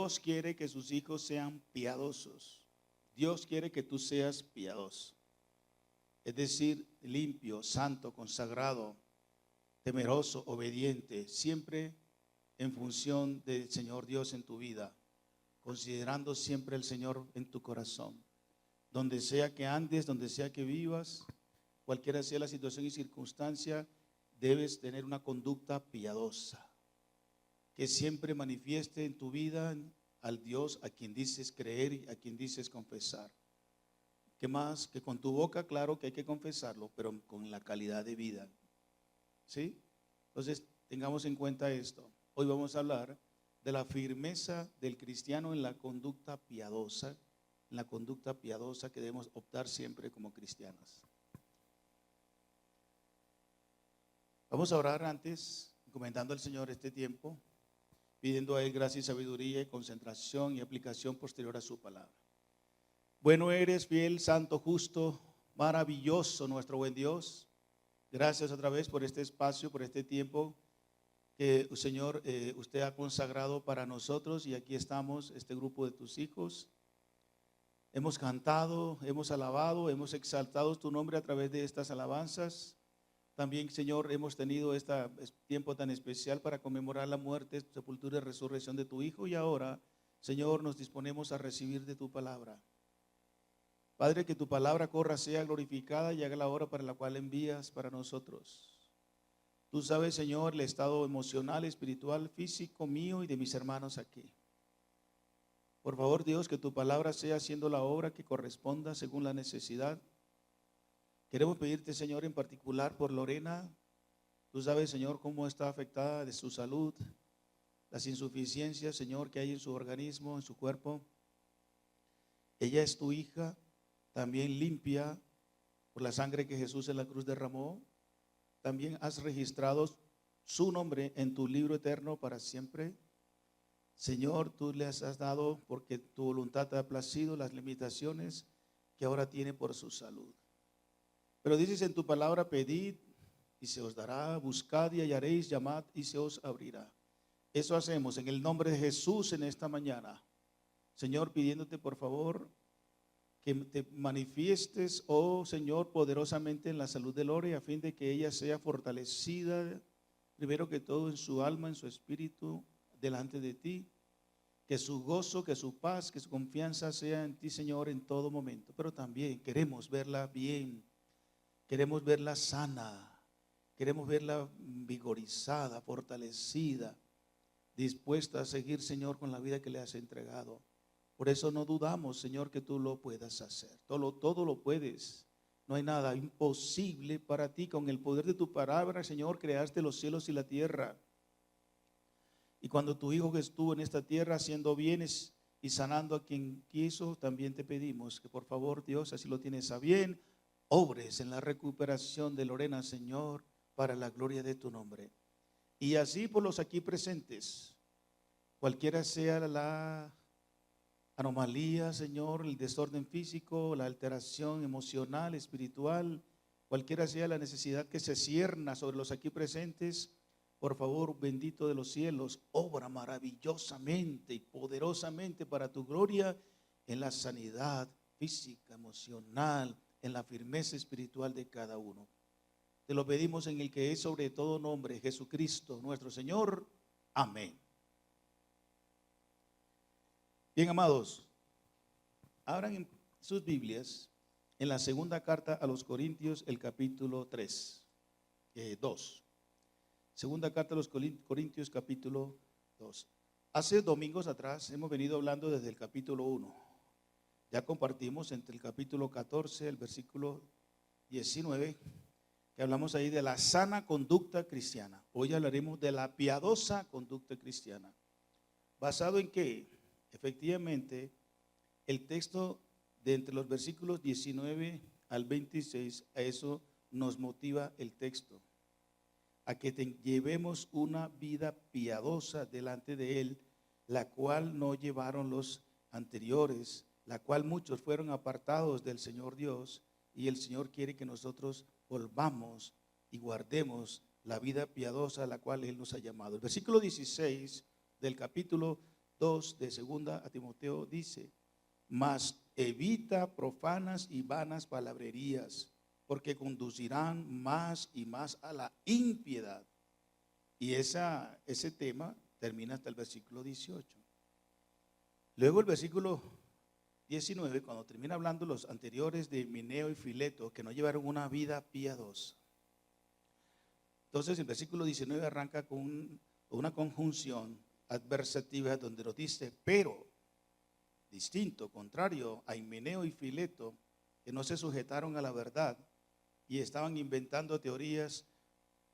Dios quiere que sus hijos sean piadosos. Dios quiere que tú seas piadoso. Es decir, limpio, santo, consagrado, temeroso, obediente, siempre en función del Señor Dios en tu vida, considerando siempre al Señor en tu corazón. Donde sea que andes, donde sea que vivas, cualquiera sea la situación y circunstancia, debes tener una conducta piadosa, que siempre manifieste en tu vida al Dios a quien dices creer y a quien dices confesar. ¿Qué más? Que con tu boca, claro que hay que confesarlo, pero con la calidad de vida. ¿Sí? Entonces, tengamos en cuenta esto. Hoy vamos a hablar de la firmeza del cristiano en la conducta piadosa, que debemos optar siempre como cristianos. Vamos a orar antes, encomendando al Señor este tiempo, pidiendo a Él gracia y sabiduría y concentración y aplicación posterior a su palabra. Bueno eres, fiel, santo, justo, maravilloso nuestro buen Dios. Gracias otra vez por este espacio, por este tiempo que, Señor, usted ha consagrado para nosotros, y aquí estamos, este grupo de tus hijos. Hemos cantado, hemos alabado, hemos exaltado tu nombre a través de estas alabanzas. También, Señor, hemos tenido este tiempo tan especial para conmemorar la muerte, sepultura y resurrección de tu Hijo, y ahora, Señor, nos disponemos a recibir de tu palabra. Padre, que tu palabra corra, sea glorificada y haga la obra para la cual envías para nosotros. Tú sabes, Señor, el estado emocional, espiritual, físico mío y de mis hermanos aquí. Por favor, Dios, que tu palabra sea haciendo la obra que corresponda según la necesidad. Queremos pedirte, Señor, en particular por Lorena. Tú sabes, Señor, cómo está afectada de su salud, las insuficiencias, Señor, que hay en su organismo, en su cuerpo. Ella es tu hija, también limpia por la sangre que Jesús en la cruz derramó. También has registrado su nombre en tu libro eterno para siempre. Señor, tú les has dado, porque tu voluntad te ha placido, las limitaciones que ahora tiene por su salud. Pero dices en tu palabra: pedid y se os dará, buscad y hallaréis, llamad y se os abrirá. Eso hacemos en el nombre de Jesús en esta mañana. Señor, pidiéndote por favor que te manifiestes, oh Señor, poderosamente en la salud de Lore, a fin de que ella sea fortalecida, primero que todo en su alma, en su espíritu, delante de ti. Que su gozo, que su paz, que su confianza sea en ti, Señor, en todo momento. Pero también queremos verla bien, queremos verla sana, queremos verla vigorizada, fortalecida, dispuesta a seguir, Señor, con la vida que le has entregado. Por eso no dudamos, Señor, que tú lo puedas hacer. Todo lo puedes. No hay nada imposible para ti. Con el poder de tu palabra, Señor, creaste los cielos y la tierra. Y cuando tu Hijo que estuvo en esta tierra haciendo bienes y sanando a quien quiso, también te pedimos que por favor, Dios, así lo tienes a bien, obres en la recuperación de Lorena, Señor, para la gloria de tu nombre. Y así por los aquí presentes, cualquiera sea la anomalía, Señor, el desorden físico, la alteración emocional, espiritual, cualquiera sea la necesidad que se cierna sobre los aquí presentes, por favor, bendito de los cielos, obra maravillosamente y poderosamente para tu gloria en la sanidad física, emocional, en la firmeza espiritual de cada uno. Te lo pedimos en el que es sobre todo nombre, Jesucristo, nuestro Señor. Amén. Bien, amados, abran en sus Biblias en la segunda carta a los Corintios, el capítulo 2. Segunda carta a los Corintios, capítulo 2. Hace domingos atrás hemos venido hablando desde el capítulo 1. Ya compartimos entre el capítulo 14, el versículo 19, que hablamos ahí de la sana conducta cristiana. Hoy hablaremos de la piadosa conducta cristiana. ¿Basado en qué? Efectivamente, el texto de entre los versículos 19 al 26, a eso nos motiva el texto, a que llevemos una vida piadosa delante de Él, la cual no llevaron los anteriores, la cual muchos fueron apartados del Señor Dios, y el Señor quiere que nosotros volvamos y guardemos la vida piadosa a la cual Él nos ha llamado. El versículo 16 del capítulo 2 2 de segunda a Timoteo dice: mas evita profanas y vanas palabrerías, porque conducirán más y más a la impiedad. Y ese tema termina hasta el versículo 18. Luego el versículo 19, cuando termina hablando los anteriores de Himeneo y Fileto, que no llevaron una vida piadosa. Entonces el versículo 19 arranca con una conjunción adversativa donde nos dice: pero, distinto, contrario a Himeneo y Fileto, que no se sujetaron a la verdad y estaban inventando teorías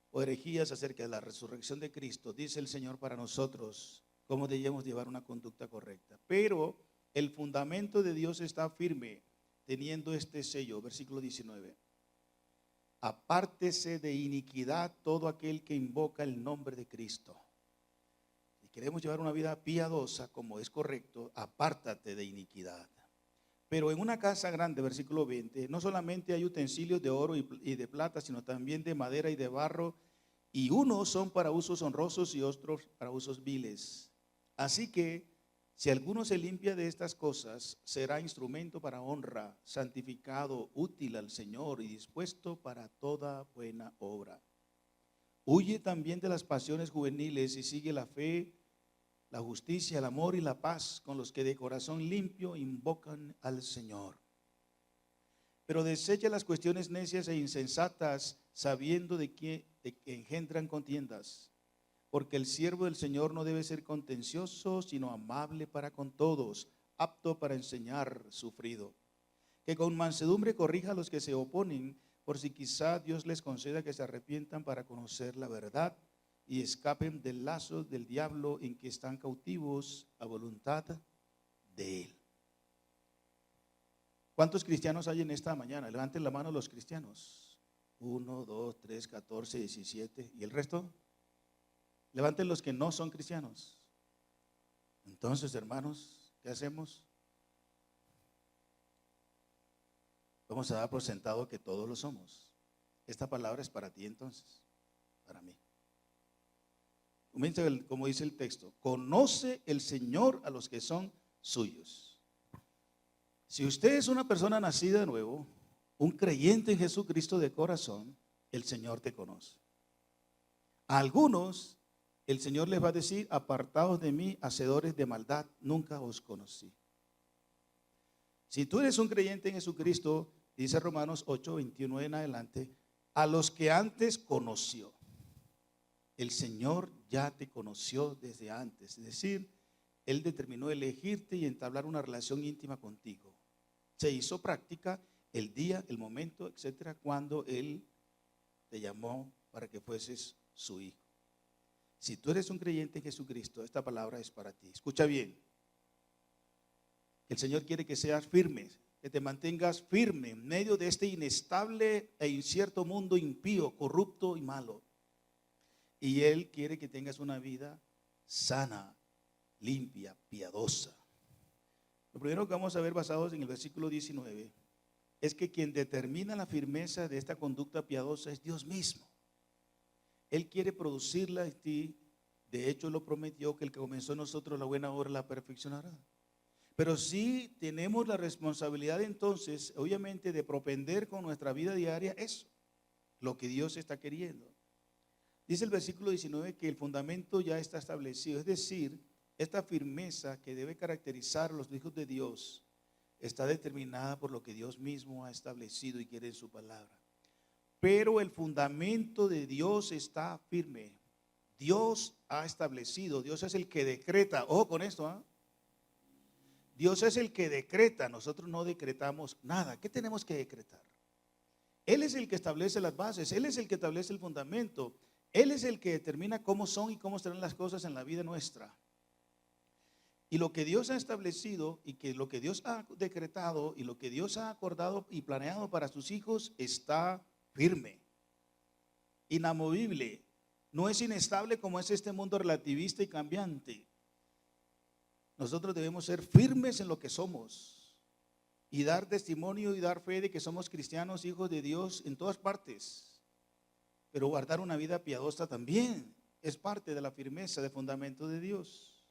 o herejías acerca de la resurrección de Cristo, dice el Señor para nosotros cómo debemos llevar una conducta correcta. Pero el fundamento de Dios está firme, teniendo este sello, versículo 19. Apártese de iniquidad todo aquel que invoca el nombre de Cristo. Si queremos llevar una vida piadosa como es correcto, apártate de iniquidad. Pero en una casa grande, versículo 20, no solamente hay utensilios de oro y de plata, sino también de madera y de barro, y unos son para usos honrosos y otros para usos viles. Así que si alguno se limpia de estas cosas, será instrumento para honra, santificado, útil al Señor y dispuesto para toda buena obra. Huye también de las pasiones juveniles y sigue la fe, la justicia, el amor y la paz con los que de corazón limpio invocan al Señor. Pero desecha las cuestiones necias e insensatas, sabiendo de que engendran contiendas. Porque el siervo del Señor no debe ser contencioso, sino amable para con todos, apto para enseñar, sufrido. Que con mansedumbre corrija a los que se oponen, por si quizá Dios les conceda que se arrepientan para conocer la verdad y escapen del lazo del diablo en que están cautivos a voluntad de él. ¿Cuántos cristianos hay en esta mañana? Levanten la mano los cristianos. 1, 2, 3, 14, 17. ¿Y el resto? Levanten los que no son cristianos. Entonces, hermanos, ¿qué hacemos? Vamos a dar por sentado que todos lo somos. Esta palabra es para ti entonces, para mí. Comienza como dice el texto: conoce el Señor a los que son suyos. Si usted es una persona nacida de nuevo, un creyente en Jesucristo de corazón, el Señor te conoce. A algunos el Señor les va a decir: apartados de mí, hacedores de maldad, nunca os conocí. Si tú eres un creyente en Jesucristo, dice Romanos 8, 21 en adelante, a los que antes conoció. El Señor ya te conoció desde antes, es decir, Él determinó elegirte y entablar una relación íntima contigo. Se hizo práctica el día, el momento, etcétera, cuando Él te llamó para que fueses su hijo. Si tú eres un creyente en Jesucristo, esta palabra es para ti. Escucha bien. El Señor quiere que seas firme, que te mantengas firme en medio de este inestable e incierto mundo impío, corrupto y malo. Y Él quiere que tengas una vida sana, limpia, piadosa. Lo primero que vamos a ver basados en el versículo 19 es que quien determina la firmeza de esta conducta piadosa es Dios mismo. Él quiere producirla en ti. De hecho, lo prometió que el que comenzó en nosotros la buena obra la perfeccionará. Pero sí tenemos la responsabilidad entonces, obviamente, de propender con nuestra vida diaria eso, lo que Dios está queriendo. Dice el versículo 19 que el fundamento ya está establecido, es decir, esta firmeza que debe caracterizar a los hijos de Dios está determinada por lo que Dios mismo ha establecido y quiere en su palabra. Pero el fundamento de Dios está firme. Dios ha establecido, Dios es el que decreta. Ojo con esto, ¿eh? Dios es el que decreta, nosotros no decretamos nada. ¿Qué tenemos que decretar? Él es el que establece las bases, Él es el que establece el fundamento, Él es el que determina cómo son y cómo serán las cosas en la vida nuestra. Y lo que Dios ha establecido y que lo que Dios ha decretado y lo que Dios ha acordado y planeado para sus hijos está firme, inamovible, no es inestable como es este mundo relativista y cambiante. Nosotros debemos ser firmes en lo que somos y dar testimonio y dar fe de que somos cristianos, hijos de Dios en todas partes. Pero guardar una vida piadosa también es parte de la firmeza, del fundamento de Dios.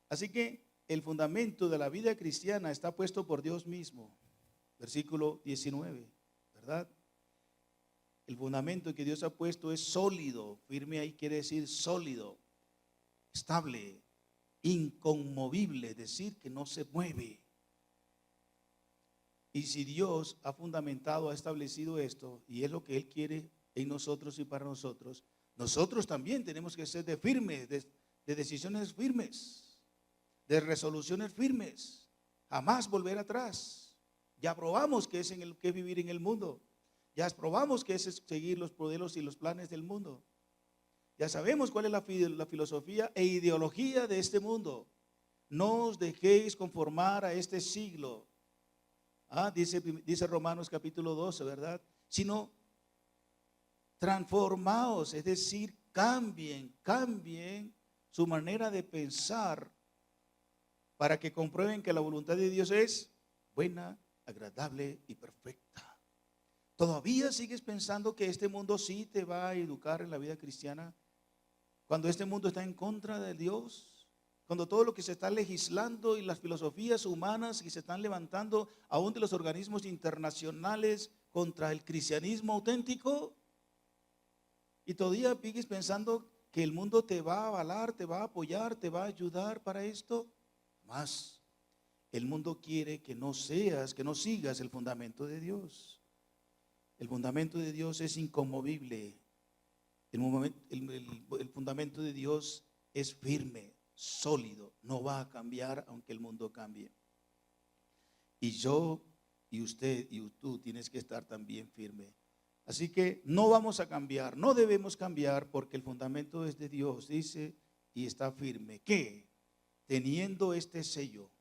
Así que el fundamento de la vida cristiana está puesto por Dios mismo. Versículo 19, ¿verdad? El fundamento que Dios ha puesto es sólido. Firme ahí quiere decir sólido, estable, inconmovible, es decir, que no se mueve. Y si Dios ha fundamentado, ha establecido esto, y es lo que Él quiere en nosotros y para nosotros, nosotros también tenemos que ser de firmes, de decisiones firmes, de resoluciones firmes, jamás volver atrás. Ya probamos que es vivir en el mundo, ya probamos que es seguir los modelos y los planes del mundo. Ya sabemos cuál es la filosofía e ideología de este mundo. No os dejéis conformar a este siglo. Dice Romanos capítulo 12, ¿verdad? Sino transformaos, es decir, cambien su manera de pensar para que comprueben que la voluntad de Dios es buena, agradable y perfecta. ¿Todavía sigues pensando que este mundo sí te va a educar en la vida cristiana? Cuando este mundo está en contra de Dios, cuando todo lo que se está legislando y las filosofías humanas que se están levantando aún de los organismos internacionales contra el cristianismo auténtico, y todavía sigues pensando que el mundo te va a avalar, te va a apoyar, te va a ayudar para esto. Más, el mundo quiere que no sigas el fundamento de Dios. El fundamento de Dios es inconmovible. El fundamento de Dios es firme, sólido, no va a cambiar aunque el mundo cambie. Y yo, y usted, y tú tienes que estar también firme. Así que no vamos a cambiar, no debemos cambiar porque el fundamento es de Dios, dice, y está firme. ¿Qué? Teniendo este sello,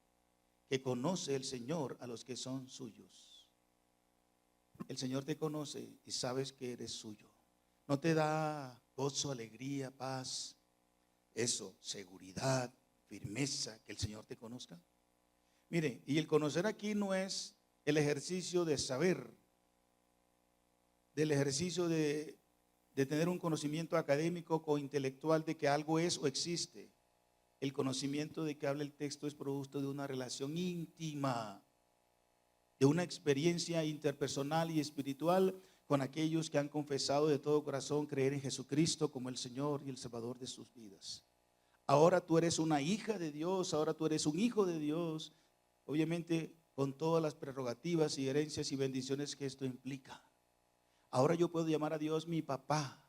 que conoce el Señor a los que son suyos. El Señor te conoce y sabes que eres suyo. ¿No te da gozo, alegría, paz, eso, seguridad, firmeza, que el Señor te conozca? Mire, y el conocer aquí no es el ejercicio de saber, del ejercicio de tener un conocimiento académico o intelectual de que algo es o existe. El conocimiento de que habla el texto es producto de una relación íntima, de una experiencia interpersonal y espiritual con aquellos que han confesado de todo corazón creer en Jesucristo como el Señor y el Salvador de sus vidas. Ahora tú eres una hija de Dios, ahora tú eres un hijo de Dios, obviamente con todas las prerrogativas y herencias y bendiciones que esto implica. Ahora yo puedo llamar a Dios mi papá,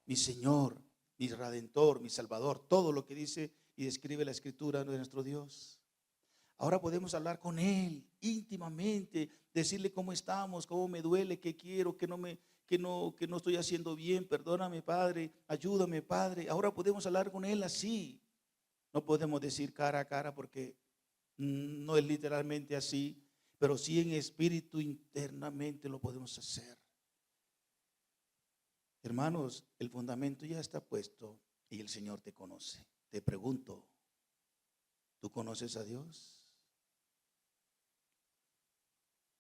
mi Señor, mi Redentor, mi Salvador, todo lo que dice y describe la Escritura de nuestro Dios. Ahora podemos hablar con Él íntimamente, decirle cómo estamos, cómo me duele, qué quiero, que no estoy haciendo bien, perdóname Padre, ayúdame Padre. Ahora podemos hablar con Él así. No podemos decir cara a cara porque no es literalmente así, pero sí en espíritu internamente lo podemos hacer. Hermanos, el fundamento ya está puesto y el Señor te conoce. Te pregunto, ¿tú conoces a Dios?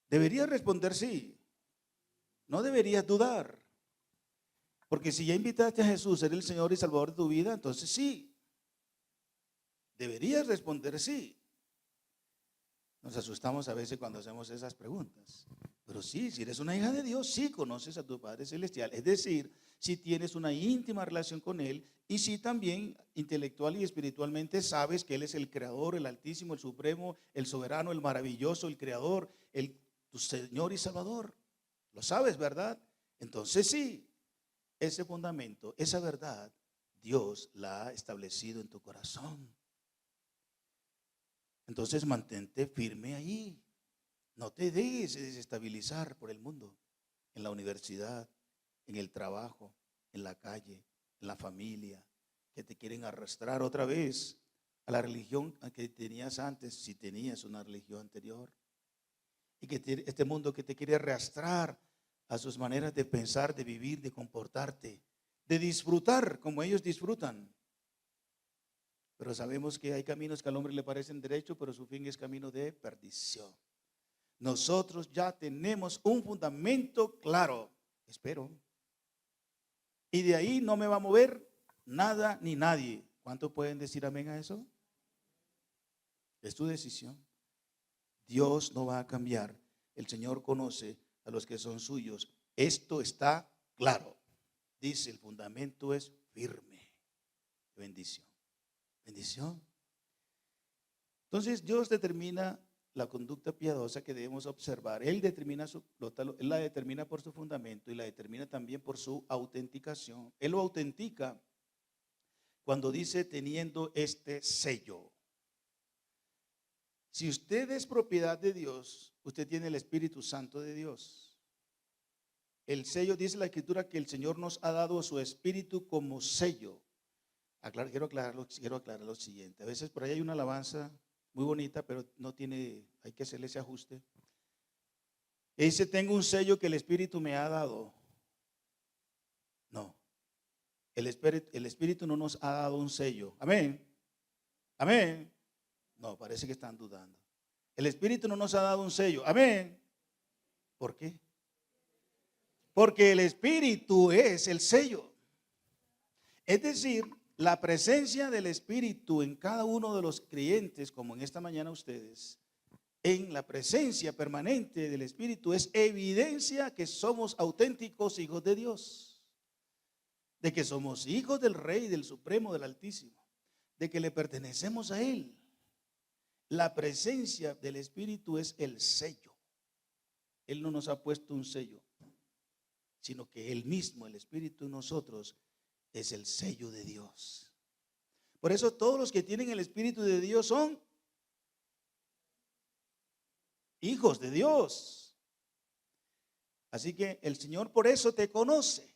Deberías responder sí. No deberías dudar. Porque si ya invitaste a Jesús a ser el Señor y Salvador de tu vida, entonces sí. Deberías responder sí. Nos asustamos a veces cuando hacemos esas preguntas. Pero sí, si eres una hija de Dios, sí conoces a tu Padre Celestial. Es decir, si tienes una íntima relación con Él y si también intelectual y espiritualmente sabes que Él es el Creador, el Altísimo, el Supremo, el Soberano, el Maravilloso, el Creador, tu Señor y Salvador. Lo sabes, ¿verdad? Entonces sí, ese fundamento, esa verdad, Dios la ha establecido en tu corazón. Entonces mantente firme ahí. No te dejes desestabilizar por el mundo, en la universidad, en el trabajo, en la calle, en la familia, que te quieren arrastrar otra vez a la religión que tenías antes, si tenías una religión anterior. Y que este mundo que te quiere arrastrar a sus maneras de pensar, de vivir, de comportarte, de disfrutar como ellos disfrutan. Pero sabemos que hay caminos que al hombre le parecen derechos, pero su fin es camino de perdición. Nosotros ya tenemos un fundamento claro, espero. Y de ahí no me va a mover nada ni nadie. ¿Cuántos pueden decir amén a eso? Es tu decisión. Dios no va a cambiar. El Señor conoce a los que son suyos. Esto está claro. Dice, el fundamento es firme. Bendición. Bendición. Entonces Dios determina la conducta piadosa que debemos observar. Él la determina por su fundamento y la determina también por su autenticación. Él lo autentica cuando dice teniendo este sello. Si usted es propiedad de Dios, usted tiene el Espíritu Santo de Dios. El sello, dice la Escritura, que el Señor nos ha dado su Espíritu como sello. Quiero aclarar lo siguiente. A veces por ahí hay una alabanza muy bonita, pero no tiene, hay que hacerle ese ajuste. Y dice, tengo un sello que el Espíritu me ha dado. No, el Espíritu no nos ha dado un sello. Amén. Amén. No, parece que están dudando. El Espíritu no nos ha dado un sello. Amén. ¿Por qué? Porque el Espíritu es el sello. Es decir, la presencia del Espíritu en cada uno de los creyentes, como en esta mañana ustedes, en la presencia permanente del Espíritu es evidencia que somos auténticos hijos de Dios, de que somos hijos del Rey, del Supremo, del Altísimo, de que le pertenecemos a Él. La presencia del Espíritu es el sello. Él no nos ha puesto un sello, sino que Él mismo, el Espíritu en nosotros, es el sello de Dios. Por eso todos los que tienen el Espíritu de Dios son hijos de Dios. Así que el Señor por eso te conoce,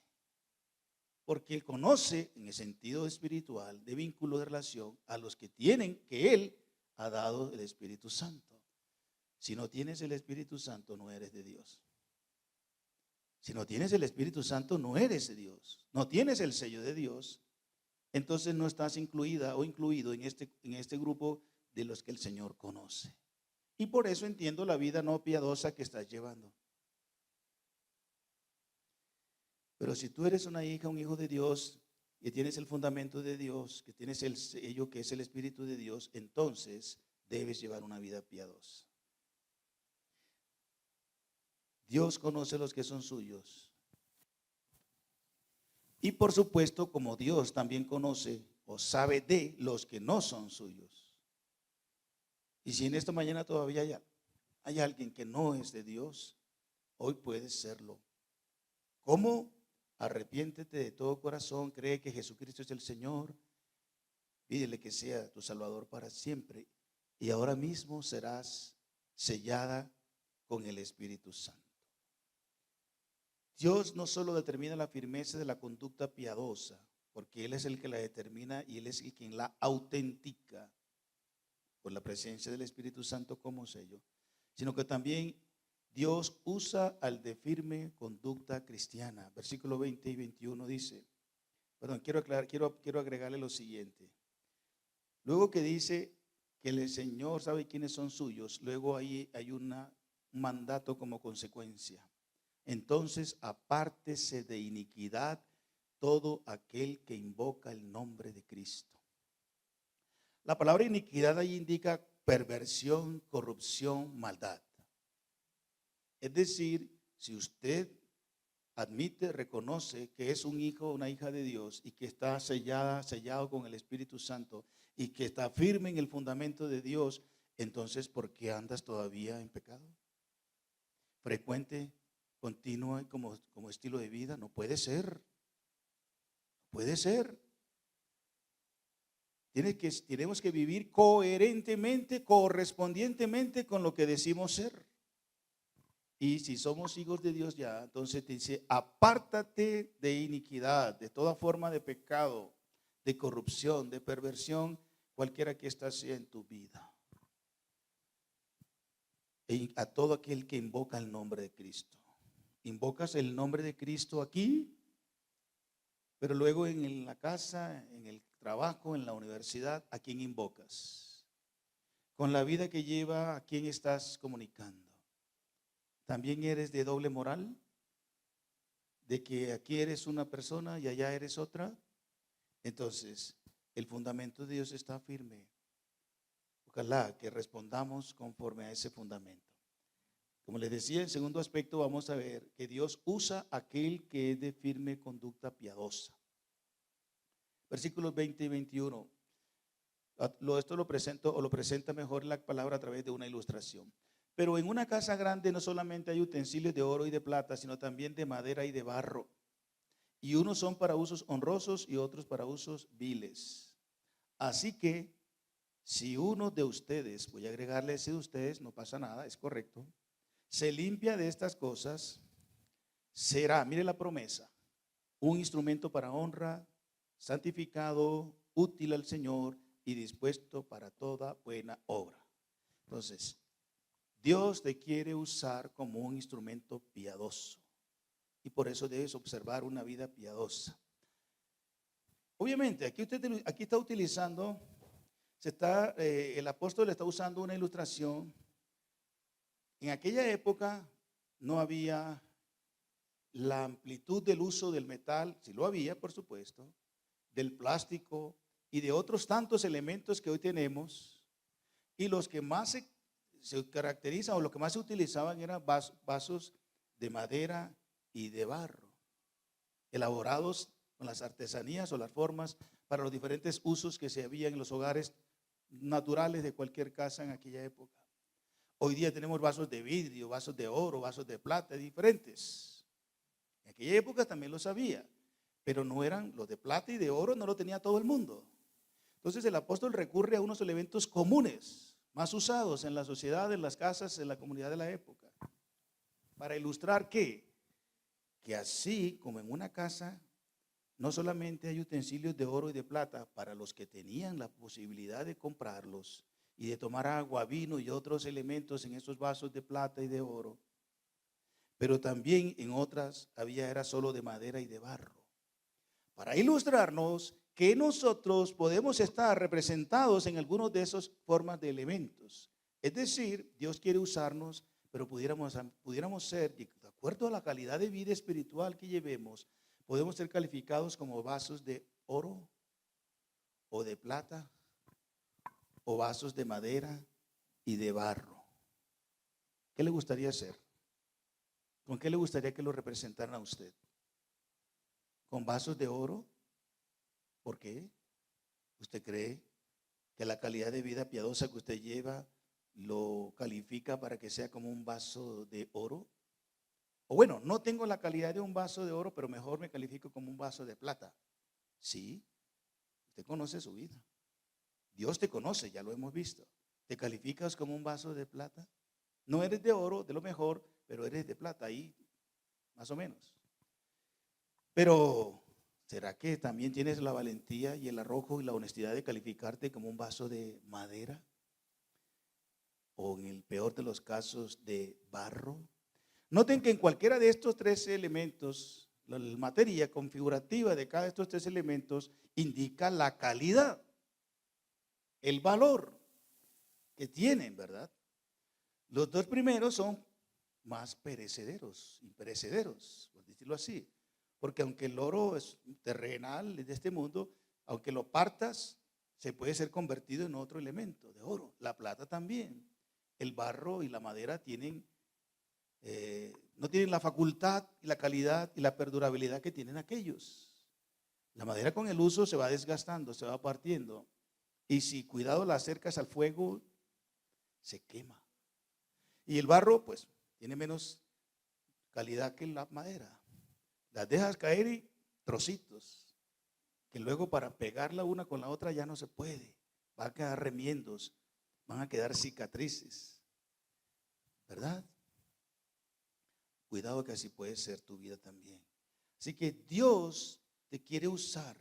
porque conoce en el sentido espiritual de vínculo de relación a los que tienen, que Él ha dado el Espíritu Santo. Si no tienes el Espíritu Santo, no eres de Dios. Si no tienes el Espíritu Santo, no eres de Dios. No tienes el sello de Dios, entonces no estás incluida o incluido en este grupo de los que el Señor conoce. Y por eso entiendo la vida no piadosa que estás llevando. Pero si tú eres una hija, un hijo de Dios, que tienes el fundamento de Dios, que tienes el sello que es el Espíritu de Dios, entonces debes llevar una vida piadosa. Dios conoce a los que son suyos. Y por supuesto, como Dios también conoce o sabe de los que no son suyos. Y si en esta mañana todavía hay alguien que no es de Dios, hoy puedes serlo. ¿Cómo? Arrepiéntete de todo corazón, cree que Jesucristo es el Señor, pídele que sea tu Salvador para siempre y ahora mismo serás sellada con el Espíritu Santo. Dios no solo determina la firmeza de la conducta piadosa, porque Él es el que la determina y Él es el quien la autentica por la presencia del Espíritu Santo como sello, sino que también Dios usa al de firme conducta cristiana. Versículo 20 y 21 dice, quiero agregarle lo siguiente. Luego que dice que el Señor sabe quiénes son suyos, luego ahí hay un mandato como consecuencia. Entonces, apártese de iniquidad todo aquel que invoca el nombre de Cristo. La palabra iniquidad ahí indica perversión, corrupción, maldad. Es decir, si usted admite, reconoce que es un hijo o una hija de Dios y que está sellado con el Espíritu Santo y que está firme en el fundamento de Dios, entonces, ¿por qué andas todavía en pecado? Frecuente, continua como estilo de vida, no puede ser. Puede ser. Tenemos que vivir coherentemente, correspondientemente con lo que decimos ser. Y si somos hijos de Dios ya, entonces te dice, apártate de iniquidad, de toda forma de pecado, de corrupción, de perversión, cualquiera que ésta sea en tu vida. Y a todo aquel que invoca el nombre de Cristo. Invocas el nombre de Cristo aquí, pero luego en la casa, en el trabajo, en la universidad, ¿a quién invocas? Con la vida que lleva, ¿a quién estás comunicando? ¿También eres de doble moral? ¿De que aquí eres una persona y allá eres otra? Entonces, el fundamento de Dios está firme. Ojalá que respondamos conforme a ese fundamento. Como les decía, en segundo aspecto vamos a ver que Dios usa a aquel que es de firme conducta piadosa. Versículos 20 y 21. Esto lo presento o lo presenta mejor la palabra a través de una ilustración. Pero en una casa grande no solamente hay utensilios de oro y de plata, sino también de madera y de barro. Y unos son para usos honrosos y otros para usos viles. Así que si uno de ustedes, voy a agregarle ese de ustedes, no pasa nada, es correcto, se limpia de estas cosas, será, mire la promesa, un instrumento para honra, santificado, útil al Señor y dispuesto para toda buena obra. Entonces, Dios te quiere usar como un instrumento piadoso y por eso debes observar una vida piadosa. Obviamente, aquí está utilizando, el apóstol está usando una ilustración. En aquella época no había la amplitud del uso del metal, si lo había, por supuesto, del plástico y de otros tantos elementos que hoy tenemos, y los que más se caracterizan o lo que más se utilizaban eran vasos de madera y de barro, elaborados con las artesanías o las formas para los diferentes usos que se había en los hogares naturales de cualquier casa en aquella época. Hoy día tenemos vasos de vidrio, vasos de oro, vasos de plata, diferentes. En aquella época también los había, pero no eran los de plata y de oro, no lo tenía todo el mundo. Entonces el apóstol recurre a unos elementos comunes, más usados en la sociedad, en las casas, en la comunidad de la época, para ilustrar que así como en una casa no solamente hay utensilios de oro y de plata para los que tenían la posibilidad de comprarlos y de tomar agua, vino y otros elementos en esos vasos de plata y de oro, pero también en otras era solo de madera y de barro. Para ilustrarnos que nosotros podemos estar representados en algunos de esas formas de elementos. Es decir, Dios quiere usarnos, pero pudiéramos ser, de acuerdo a la calidad de vida espiritual que llevemos, podemos ser calificados como vasos de oro o de plata o vasos de madera y de barro. ¿Qué le gustaría hacer? ¿Con qué le gustaría que lo representaran a usted? ¿Con vasos de oro? ¿Por qué? ¿Usted cree que la calidad de vida piadosa que usted lleva lo califica para que sea como un vaso de oro? O bueno, no tengo la calidad de un vaso de oro, pero mejor me califico como un vaso de plata. Sí, usted conoce su vida. Dios te conoce, ya lo hemos visto. ¿Te calificas como un vaso de plata? No eres de oro, de lo mejor, pero eres de plata, ahí más o menos. Pero, ¿será que también tienes la valentía y el arrojo y la honestidad de calificarte como un vaso de madera? O en el peor de los casos, de barro. Noten que en cualquiera de estos tres elementos, la materia configurativa de cada de estos tres elementos indica la calidad, el valor que tienen, ¿verdad? Los dos primeros son más perecederos, imperecederos, por decirlo así. Porque aunque el oro es terrenal de este mundo, aunque lo partas, se puede ser convertido en otro elemento de oro. La plata también. El barro y la madera no tienen la facultad y la calidad y la perdurabilidad que tienen aquellos. La madera con el uso se va desgastando, se va partiendo. Y si cuidado la acercas al fuego, se quema. Y el barro, pues, tiene menos calidad que la madera. Las dejas caer y trocitos, que luego para pegarla una con la otra ya no se puede. Va a quedar remiendos, van a quedar cicatrices, ¿verdad? Cuidado que así puede ser tu vida también. Así que Dios te quiere usar.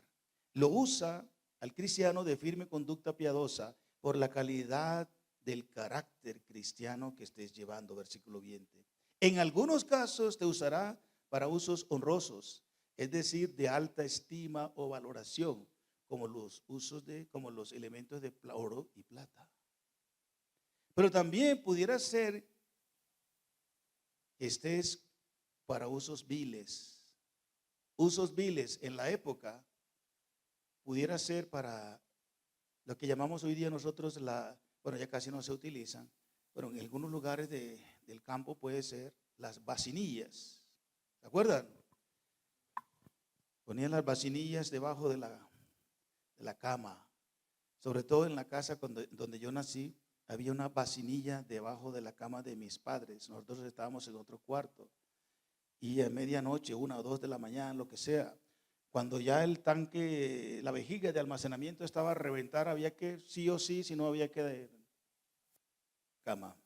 Lo usa al cristiano de firme conducta piadosa por la calidad del carácter cristiano que estés llevando, versículo 20. En algunos casos te usará para usos honrosos, es decir, de alta estima o valoración, como los elementos de oro y plata. Pero también pudiera ser que estés para usos viles. Usos viles en la época pudiera ser para lo que llamamos hoy día nosotros bueno, ya casi no se utilizan, pero en algunos lugares del campo puede ser las vacinillas. ¿Se acuerdan? Ponían las vacinillas debajo de la cama. Sobre todo en la casa donde yo nací, había una vacinilla debajo de la cama de mis padres. Nosotros estábamos en otro cuarto. Y a medianoche, 1 o 2 de la mañana, lo que sea, cuando ya el tanque, la vejiga de almacenamiento estaba a reventar, había que, sí o sí, si no había que cama.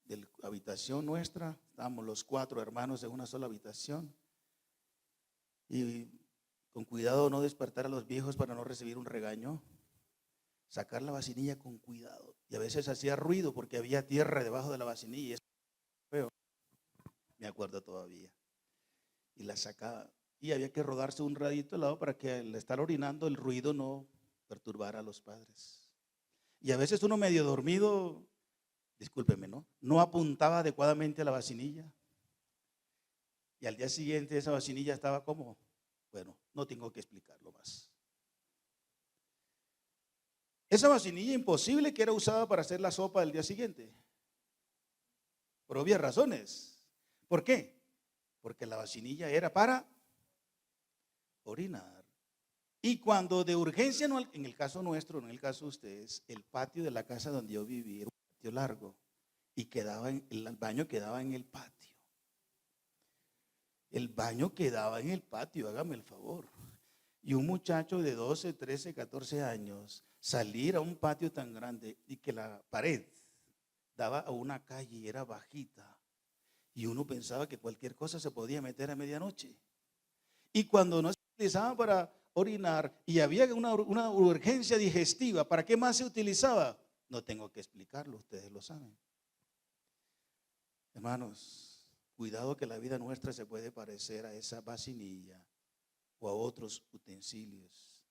De la habitación nuestra, estábamos los 4 hermanos en una sola habitación. Y con cuidado no despertar a los viejos para no recibir un regaño. Sacar la vacinilla con cuidado. Y a veces hacía ruido porque había tierra debajo de la vacinilla. Y eso feo. Me acuerdo todavía. Y la sacaba. Y había que rodarse un radito al lado para que al estar orinando el ruido no perturbara a los padres. Y a veces uno medio dormido, discúlpeme, no apuntaba adecuadamente a la vacinilla. Y al día siguiente esa vacinilla estaba como, bueno, no tengo que explicarlo más. Esa vacinilla imposible que era usada para hacer la sopa del día siguiente. Por obvias razones. ¿Por qué? Porque la vacinilla era para orinar. Y cuando de urgencia, no, en el caso nuestro, no en el caso de ustedes, el patio de la casa donde yo vivía era un patio largo y el baño quedaba en el patio. El baño quedaba en el patio, hágame el favor. Y un muchacho de 12, 13, 14 años salir a un patio tan grande y que la pared daba a una calle y era bajita. Y uno pensaba que cualquier cosa se podía meter a medianoche. Y cuando no se utilizaba para orinar y había una urgencia digestiva, ¿para qué más se utilizaba? No tengo que explicarlo, ustedes lo saben. Hermanos, cuidado que la vida nuestra se puede parecer a esa vacinilla o a otros utensilios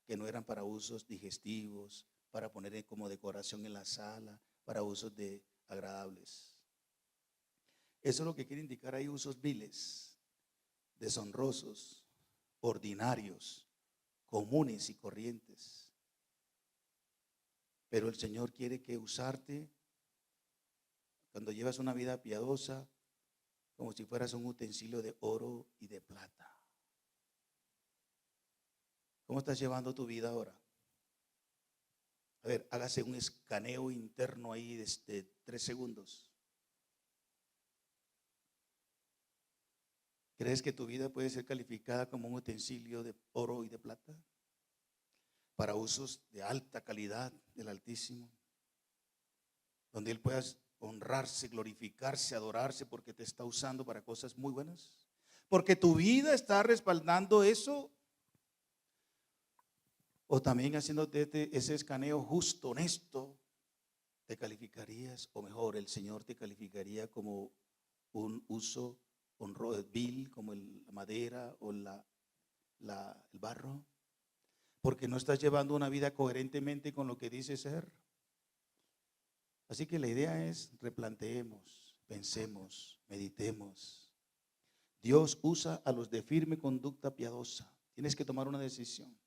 que no eran para usos digestivos, para poner como decoración en la sala, para usos agradables. Eso es lo que quiere indicar ahí, usos viles, deshonrosos, ordinarios, comunes y corrientes. Pero el Señor quiere que usarte cuando llevas una vida piadosa como si fueras un utensilio de oro y de plata. ¿Cómo estás llevando tu vida ahora? A ver, hágase un escaneo interno ahí de 3 segundos. ¿Crees que tu vida puede ser calificada como un utensilio de oro y de plata? Para usos de alta calidad del Altísimo. Donde Él pueda honrarse, glorificarse, adorarse porque te está usando para cosas muy buenas. Porque tu vida está respaldando eso. O también haciéndote ese escaneo justo, honesto, te calificarías, o mejor, el Señor te calificaría como un uso honroso, vil, como la madera o el barro, porque no estás llevando una vida coherentemente con lo que dice ser. Así que la idea es replanteemos, pensemos, meditemos. Dios usa a los de firme conducta piadosa. Tienes que tomar una decisión.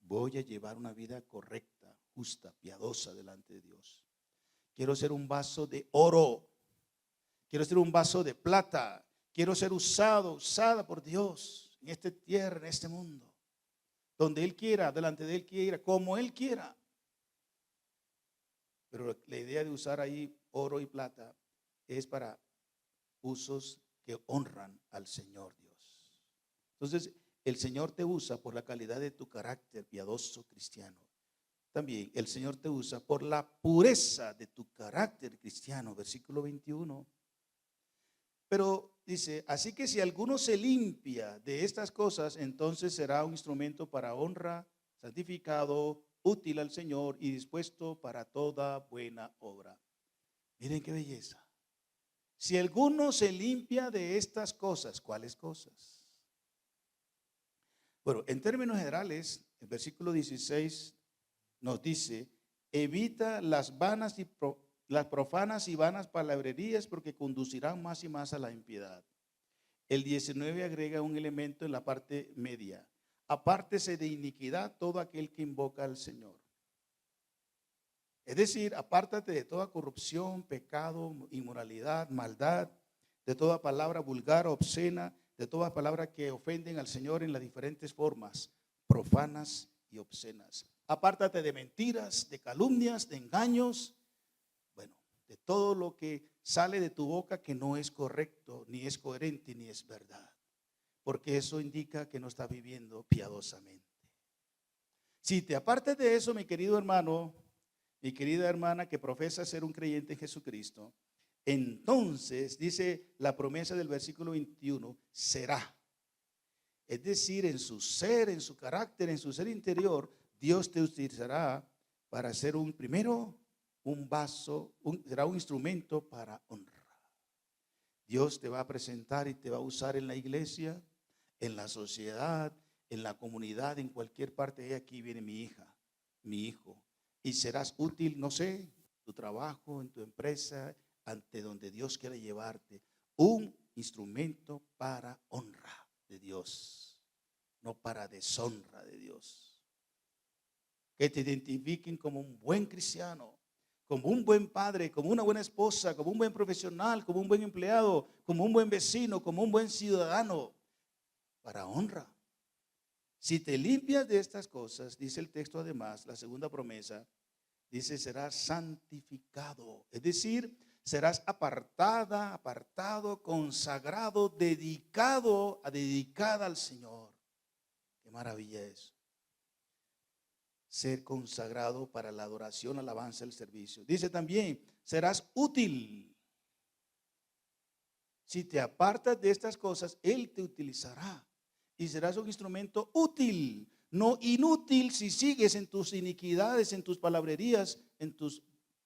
Voy a llevar una vida correcta, justa, piadosa delante de Dios. Quiero ser un vaso de oro. Quiero ser un vaso de plata. Quiero ser usada por Dios en esta tierra, en este mundo. Donde Él quiera, delante de Él quiera, como Él quiera. Pero la idea de usar ahí oro y plata es para usos que honran al Señor Dios. Entonces, el Señor te usa por la calidad de tu carácter piadoso cristiano. También el Señor te usa por la pureza de tu carácter cristiano. Versículo 21. Pero dice, así que si alguno se limpia de estas cosas, entonces será un instrumento para honra, santificado, útil al Señor y dispuesto para toda buena obra. Miren qué belleza. Si alguno se limpia de estas cosas, ¿cuáles cosas? Bueno, en términos generales, el versículo 16 nos dice, evita las profanas y vanas palabrerías porque conducirán más y más a la impiedad. El 19 agrega un elemento en la parte media. Apártese de iniquidad todo aquel que invoca al Señor. Es decir, apártate de toda corrupción, pecado, inmoralidad, maldad, de toda palabra vulgar, obscena, de toda palabra que ofenden al Señor en las diferentes formas, profanas y obscenas. Apártate de mentiras, de calumnias, de engaños, bueno, de todo lo que sale de tu boca que no es correcto, ni es coherente, ni es verdad. Porque eso indica que no estás viviendo piadosamente. Si te apartas de eso, mi querido hermano, mi querida hermana que profesa ser un creyente en Jesucristo, entonces dice la promesa del versículo 21, será. Es decir, en su ser, en su carácter, en su ser interior, Dios te utilizará para ser primero un vaso, será un instrumento para honra. Dios te va a presentar y te va a usar en la iglesia, en la sociedad, en la comunidad, en cualquier parte. Aquí viene mi hija, mi hijo. Y serás útil, no sé, en tu trabajo, en tu empresa, ante donde Dios quiere llevarte. Un instrumento para honra de Dios, no para deshonra de Dios. Que te identifiquen como un buen cristiano, como un buen padre, como una buena esposa, como un buen profesional, como un buen empleado, como un buen vecino, como un buen ciudadano, para honra. Si te limpias de estas cosas, dice el texto además, la segunda promesa, dice serás santificado, es decir, serás apartada, apartado, consagrado, dedicada al Señor. Qué maravilla es ser consagrado para la adoración, alabanza, el servicio. Dice también, serás útil. Si te apartas de estas cosas, Él te utilizará y serás un instrumento útil, no inútil si sigues en tus iniquidades, en tus palabrerías, en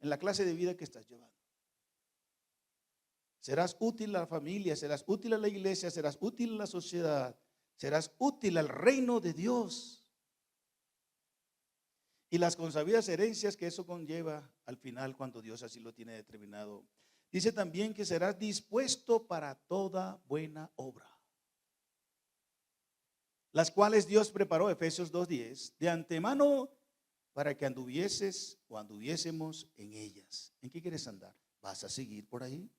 la clase de vida que estás llevando. Serás útil a la familia, serás útil a la iglesia, serás útil a la sociedad, serás útil al reino de Dios. Y las consabidas herencias que eso conlleva al final cuando Dios así lo tiene determinado. Dice también que serás dispuesto para toda buena obra, las cuales Dios preparó, Efesios 2:10, de antemano para que anduvieses o anduviésemos en ellas. ¿En qué quieres andar? ¿Vas a seguir por ahí?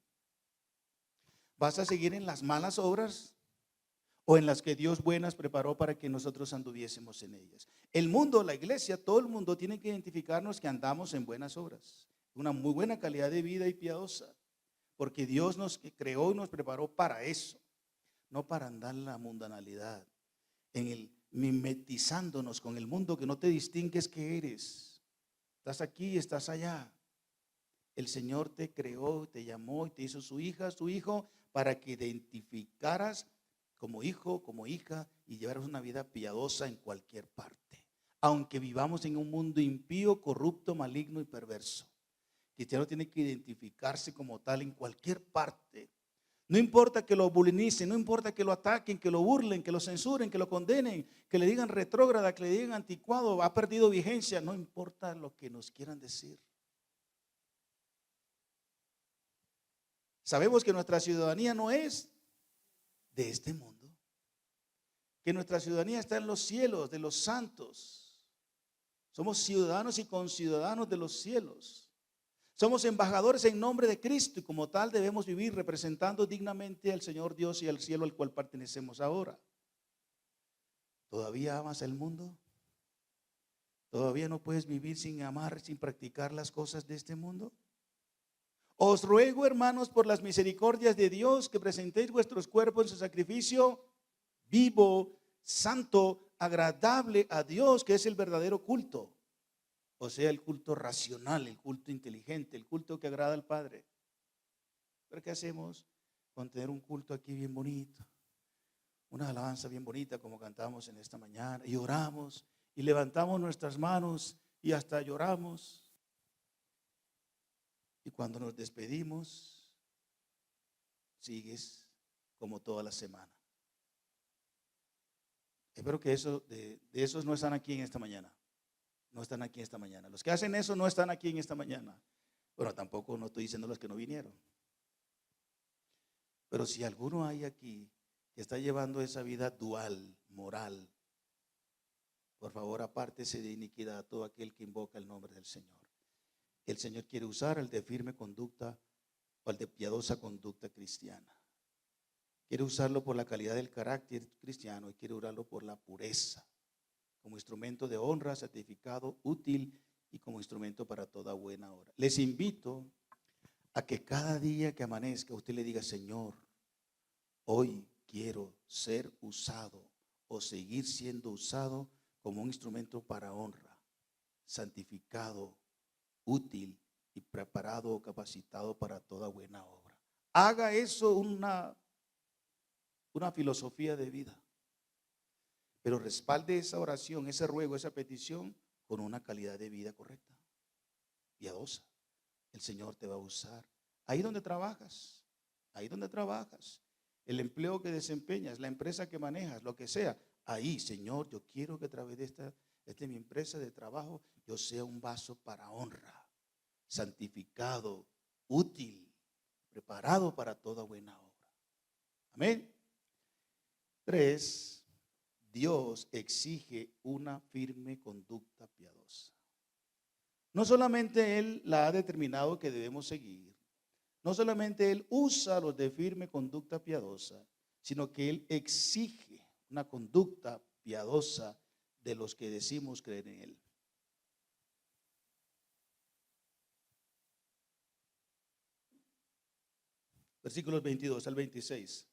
¿Vas a seguir en las malas obras o en las que Dios buenas preparó para que nosotros anduviésemos en ellas? El mundo, la iglesia, todo el mundo tiene que identificarnos que andamos en buenas obras, una muy buena calidad de vida y piadosa, porque Dios nos creó y nos preparó para eso, no para andar en la mundanalidad, mimetizándonos con el mundo que no te distingues que eres. Estás aquí, estás allá. El Señor te creó, te llamó y te hizo su hija, su hijo, para que identificaras como hijo, como hija y llevaras una vida piadosa en cualquier parte. Aunque vivamos en un mundo impío, corrupto, maligno y perverso, cristiano tiene que identificarse como tal en cualquier parte. No importa que lo bulinicen, no importa que lo ataquen, que lo burlen, que lo censuren, que lo condenen, que le digan retrógrada, que le digan anticuado, ha perdido vigencia, no importa lo que nos quieran decir. Sabemos que nuestra ciudadanía no es de este mundo, que nuestra ciudadanía está en los cielos, de los santos. Somos ciudadanos y conciudadanos de los cielos. Somos embajadores en nombre de Cristo y como tal debemos vivir representando dignamente al Señor Dios y al cielo al cual pertenecemos ahora. ¿Todavía amas el mundo? ¿Todavía no puedes vivir sin amar, sin practicar las cosas de este mundo? Os ruego, hermanos, por las misericordias de Dios, que presentéis vuestros cuerpos en su sacrificio vivo, santo, agradable a Dios, que es el verdadero culto. O sea, el culto racional, el culto inteligente, el culto que agrada al Padre. ¿Pero qué hacemos con tener un culto aquí bien bonito? Una alabanza bien bonita como cantamos en esta mañana. Y oramos y levantamos nuestras manos y hasta lloramos. Y cuando nos despedimos, sigues como toda la semana. Espero que de esos no están aquí en esta mañana. No están aquí esta mañana. Los que hacen eso no están aquí en esta mañana. Bueno, tampoco no estoy diciendo los que no vinieron. Pero si alguno hay aquí que está llevando esa vida dual, moral, por favor apártese de iniquidad a todo aquel que invoca el nombre del Señor. el Señor quiere usar al de firme conducta o al de piadosa conducta cristiana. Quiere usarlo por la calidad del carácter cristiano y quiere usarlo por la pureza, como instrumento de honra, santificado, útil y como instrumento para toda buena obra. Les invito a que cada día que amanezca usted le diga: Señor, hoy quiero ser usado o seguir siendo usado como un instrumento para honra, santificado, útil y preparado o capacitado para toda buena obra. Haga eso una filosofía de vida, pero respalde esa oración, ese ruego, esa petición con una calidad de vida correcta, piadosa. El Señor te va a usar ahí donde trabajas, el empleo que desempeñas, la empresa que manejas, lo que sea. Ahí, Señor, yo quiero que a través de esta mi empresa de trabajo, yo sea un vaso para honra, santificado, útil, preparado para toda buena obra. Amén. 3, Dios exige una firme conducta piadosa. No solamente Él la ha determinado que debemos seguir, no solamente Él usa a los de firme conducta piadosa, sino que Él exige una conducta piadosa de los que decimos creer en Él. Versículos 22 al 26.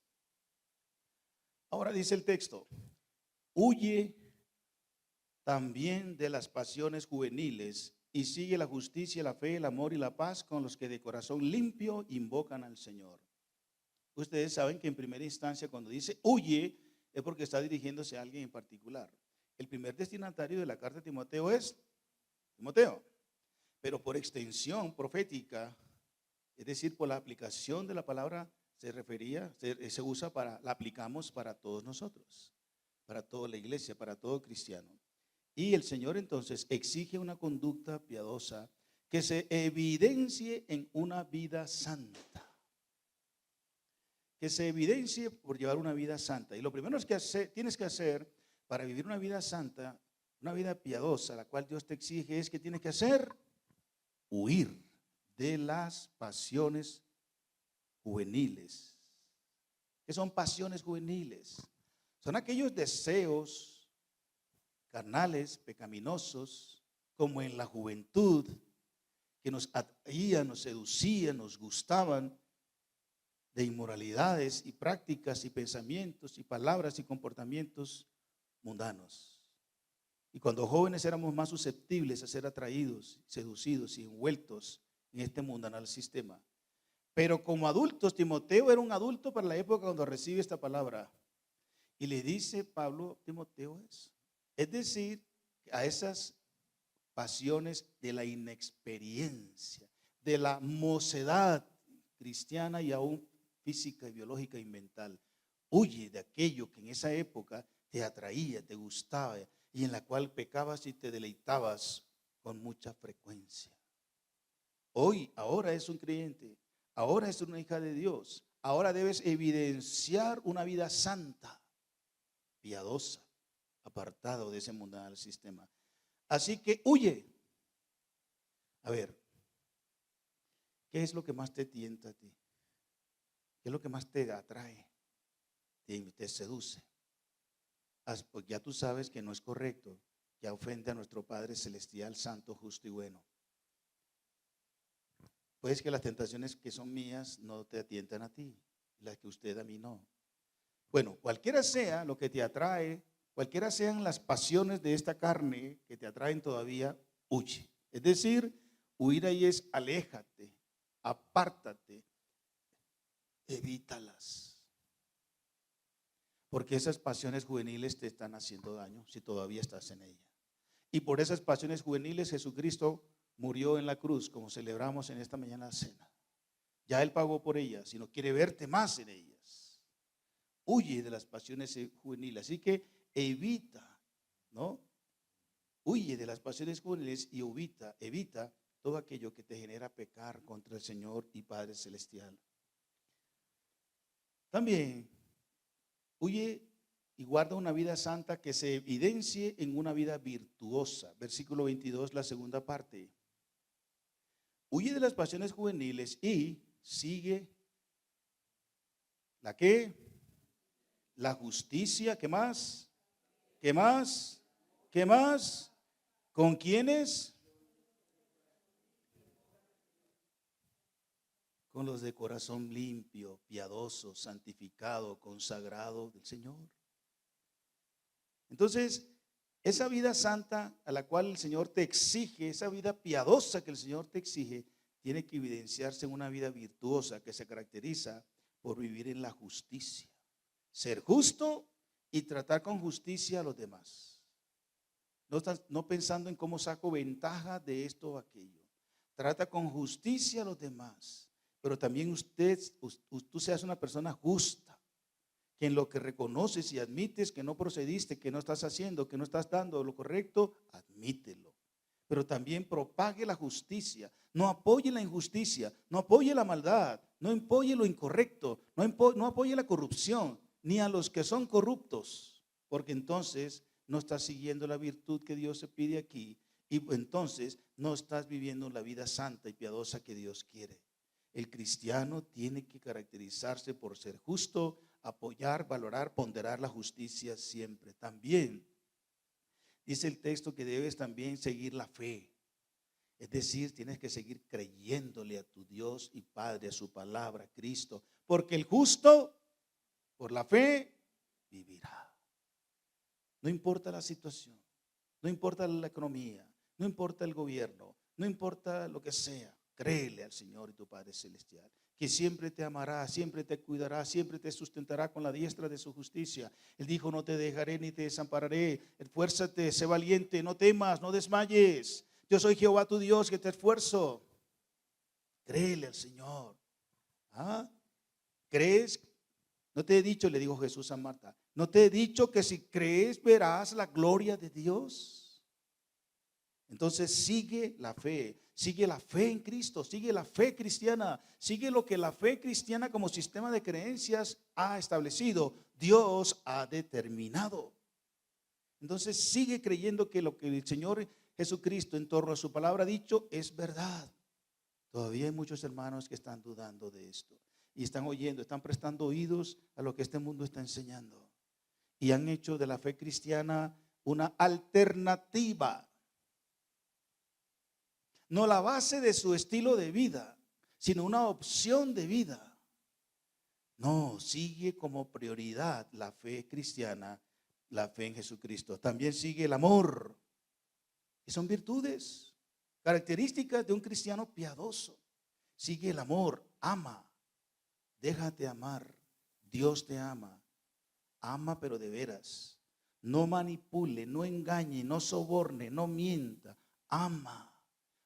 Ahora dice el texto: huye también de las pasiones juveniles y sigue la justicia, la fe, el amor y la paz con los que de corazón limpio invocan al Señor. Ustedes saben que en primera instancia cuando dice huye es porque está dirigiéndose a alguien en particular. El primer destinatario de la carta de Timoteo es Timoteo, pero por extensión profética, es decir, por la aplicación de la palabra, se usa la aplicamos para todos nosotros, para toda la iglesia, para todo cristiano. Y el Señor entonces exige una conducta piadosa que se evidencie en una vida santa. Que se evidencie por llevar una vida santa. Y lo primero que tienes que hacer para vivir una vida santa, una vida piadosa, la cual Dios te exige, es que tienes que hacer: huir de las pasiones juveniles. ¿Qué son pasiones juveniles? Son aquellos deseos carnales, pecaminosos, como en la juventud, que nos atraían, nos seducían, nos gustaban, de inmoralidades y prácticas y pensamientos y palabras y comportamientos mundanos. Y cuando jóvenes éramos más susceptibles a ser atraídos, seducidos y envueltos en este mundanal sistema. Pero como adultos, Timoteo era un adulto para la época cuando recibe esta palabra. Y le dice Pablo, Timoteo es decir, a esas pasiones de la inexperiencia, de la mocedad cristiana y aún física y biológica y mental. Huye de aquello que en esa época te atraía, te gustaba y en la cual pecabas y te deleitabas con mucha frecuencia. Ahora es un creyente, ahora es una hija de Dios, ahora debes evidenciar una vida santa, piadosa, apartado de ese mundanal sistema. Así que huye. A ver, ¿qué es lo que más te tienta a ti? ¿Qué es lo que más te atrae? Te seduce. Pues ya tú sabes que no es correcto, que ofende a nuestro Padre Celestial, Santo, Justo y Bueno. Pues que las tentaciones que son mías no te tientan a ti, las que usted a mí no. Bueno, cualquiera sea lo que te atrae, cualquiera sean las pasiones de esta carne que te atraen todavía, huye. Es decir, huir ahí es aléjate, apártate, evítalas. Porque esas pasiones juveniles te están haciendo daño si todavía estás en ella. Y por esas pasiones juveniles Jesucristo murió en la cruz, como celebramos en esta mañana cena. Ya Él pagó por ellas y no quiere verte más en ellas. Huye de las pasiones juveniles. Así que evita, ¿no? Huye de las pasiones juveniles y evita todo aquello que te genera pecar contra el Señor y Padre Celestial. También huye y guarda una vida santa que se evidencie en una vida virtuosa. Versículo 22, la segunda parte. Huye de las pasiones juveniles y sigue ¿la qué? La justicia. ¿Qué más? ¿Qué más? ¿Qué más? ¿Con quiénes? Con los de corazón limpio, piadoso, santificado, consagrado del Señor. Entonces, esa vida santa a la cual el Señor te exige, esa vida piadosa que el Señor te exige, tiene que evidenciarse en una vida virtuosa que se caracteriza por vivir en la justicia. Ser justo y tratar con justicia a los demás. No pensando en cómo saco ventaja de esto o aquello. Trata con justicia a los demás. Pero también tú seas una persona justa, que en lo que reconoces y admites que no procediste, que no estás haciendo, que no estás dando lo correcto, admítelo. Pero también propague la justicia. No apoye la injusticia, no apoye la maldad, no apoye lo incorrecto, no apoye la corrupción, ni a los que son corruptos, porque entonces no estás siguiendo la virtud que Dios te pide aquí y entonces no estás viviendo la vida santa y piadosa que Dios quiere. El cristiano tiene que caracterizarse por ser justo, apoyar, valorar, ponderar la justicia siempre. También dice el texto que debes también seguir la fe. Es decir, tienes que seguir creyéndole a tu Dios y Padre, a su palabra, a Cristo. Porque el justo, por la fe, vivirá. No importa la situación, no importa la economía, no importa el gobierno, no importa lo que sea. Créele al Señor y tu Padre Celestial, que siempre te amará, siempre te cuidará, siempre te sustentará con la diestra de su justicia. Él dijo, no te dejaré ni te desampararé. Esfuérzate, sé valiente, no temas, no desmayes. Yo soy Jehová tu Dios que te esfuerzo. Créele al Señor. ¿Ah? ¿Crees? No te he dicho, le dijo Jesús a Marta, no te he dicho que si crees verás la gloria de Dios. Entonces sigue la fe en Cristo, sigue la fe cristiana, sigue lo que la fe cristiana como sistema de creencias ha establecido, Dios ha determinado. Entonces sigue creyendo que lo que el Señor Jesucristo en torno a su palabra ha dicho es verdad. Todavía hay muchos hermanos que están dudando de esto y están oyendo, están prestando oídos a lo que este mundo está enseñando y han hecho de la fe cristiana una alternativa. No la base de su estilo de vida, sino una opción de vida. No, sigue como prioridad la fe cristiana, la fe en Jesucristo. También sigue el amor. Y son virtudes, características de un cristiano piadoso. Sigue el amor, ama, déjate amar. Dios te ama. Ama pero de veras. No manipule, no engañe, no soborne, no mienta. Ama.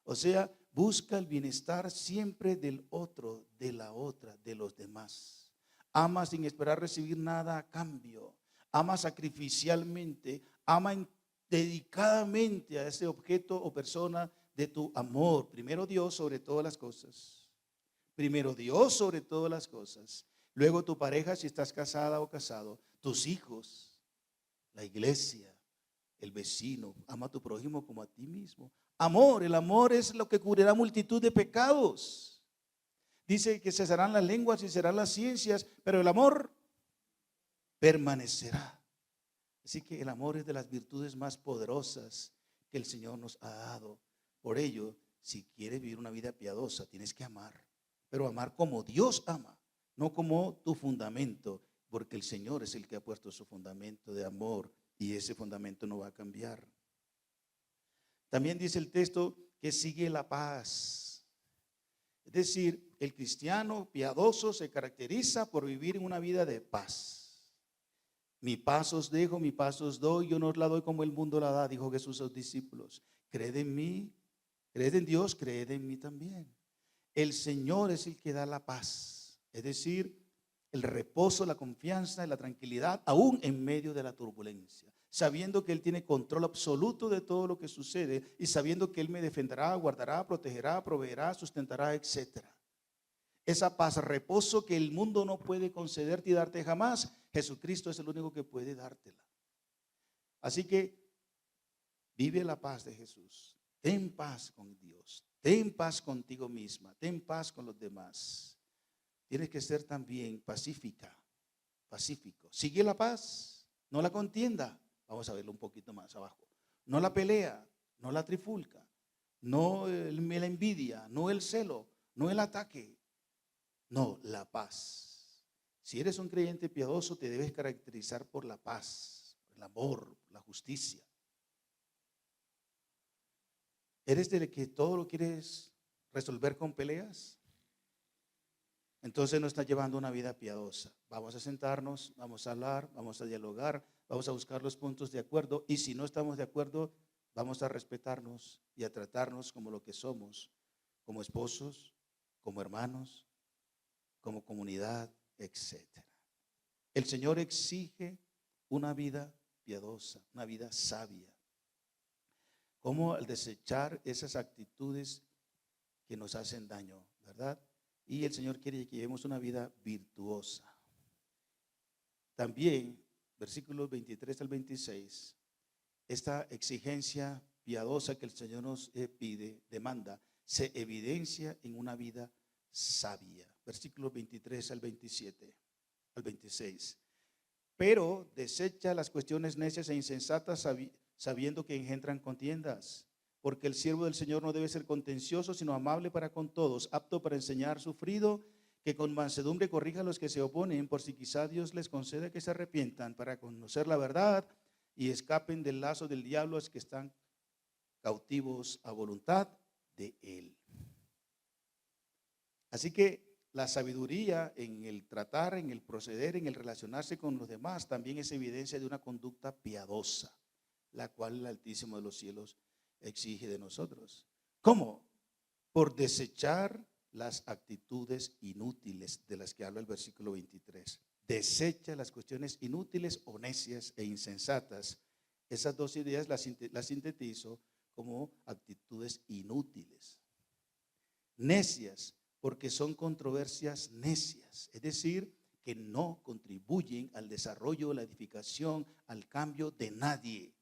O sea, busca el bienestar siempre del otro, de la otra, de los demás. Ama sin esperar recibir nada a cambio. Ama sacrificialmente. Ama dedicadamente a ese objeto o persona de tu amor. Primero Dios sobre todas las cosas. Primero Dios sobre todas las cosas. Luego tu pareja si estás casada o casado. Tus hijos, la iglesia, el vecino. Ama a tu prójimo como a ti mismo. Amor, el amor es lo que cubrirá multitud de pecados. Dice que cesarán las lenguas y serán las ciencias, pero el amor permanecerá. Así que el amor es de las virtudes más poderosas que el Señor nos ha dado. Por ello, si quieres vivir una vida piadosa, tienes que amar. Pero amar como Dios ama, no como tu fundamento, porque el Señor es el que ha puesto su fundamento de amor y ese fundamento no va a cambiar. También dice el texto que sigue la paz. Es decir, el cristiano piadoso se caracteriza por vivir en una vida de paz. Mi paz os dejo, mi paz os doy, yo no os la doy como el mundo la da, dijo Jesús a sus discípulos. Creed en mí, creed en Dios, creed en mí también. El Señor es el que da la paz, es decir, el reposo, la confianza y la tranquilidad, aún en medio de la turbulencia, sabiendo que Él tiene control absoluto de todo lo que sucede y sabiendo que Él me defenderá, guardará, protegerá, proveerá, sustentará, etc. Esa paz, reposo que el mundo no puede concederte y darte jamás, Jesucristo es el único que puede dártela. Así que vive la paz de Jesús. Ten paz con Dios, ten paz contigo misma, ten paz con los demás. Tienes que ser también pacífico. Sigue la paz, no la contienda. Vamos a verlo un poquito más abajo. No la pelea, no la trifulca, no la envidia, no el celo, no el ataque. No, la paz. Si eres un creyente piadoso, te debes caracterizar por la paz, el amor, la justicia. ¿Eres del que todo lo quieres resolver con peleas? Entonces no estás llevando una vida piadosa. Vamos a sentarnos, vamos a hablar, vamos a dialogar, vamos a buscar los puntos de acuerdo. Y si no estamos de acuerdo, vamos a respetarnos y a tratarnos como lo que somos, como esposos, como hermanos, como comunidad, etc. El Señor exige una vida piadosa, una vida sabia. Como al desechar esas actitudes que nos hacen daño, ¿verdad? Y el Señor quiere que llevemos una vida virtuosa. También, versículos 23 al 26, esta exigencia piadosa que el Señor nos pide, demanda, se evidencia en una vida sabia. Versículos 23 al 27, al 26. Pero desecha las cuestiones necias e insensatas, sabiendo que engendran contiendas. Porque el siervo del Señor no debe ser contencioso, sino amable para con todos, apto para enseñar, sufrido, que con mansedumbre corrija a los que se oponen, por si quizá Dios les concede que se arrepientan para conocer la verdad y escapen del lazo del diablo, los que están cautivos a voluntad de él. Así que la sabiduría en el tratar, en el proceder, en el relacionarse con los demás, también es evidencia de una conducta piadosa, la cual el Altísimo de los cielos exige de nosotros. ¿Cómo? Por desechar las actitudes inútiles de las que habla el versículo 23. Desecha las cuestiones inútiles o necias e insensatas. Esas dos ideas las sintetizo como actitudes inútiles. Necias, porque son controversias necias, es decir, que no contribuyen al desarrollo, la edificación, al cambio de nadie.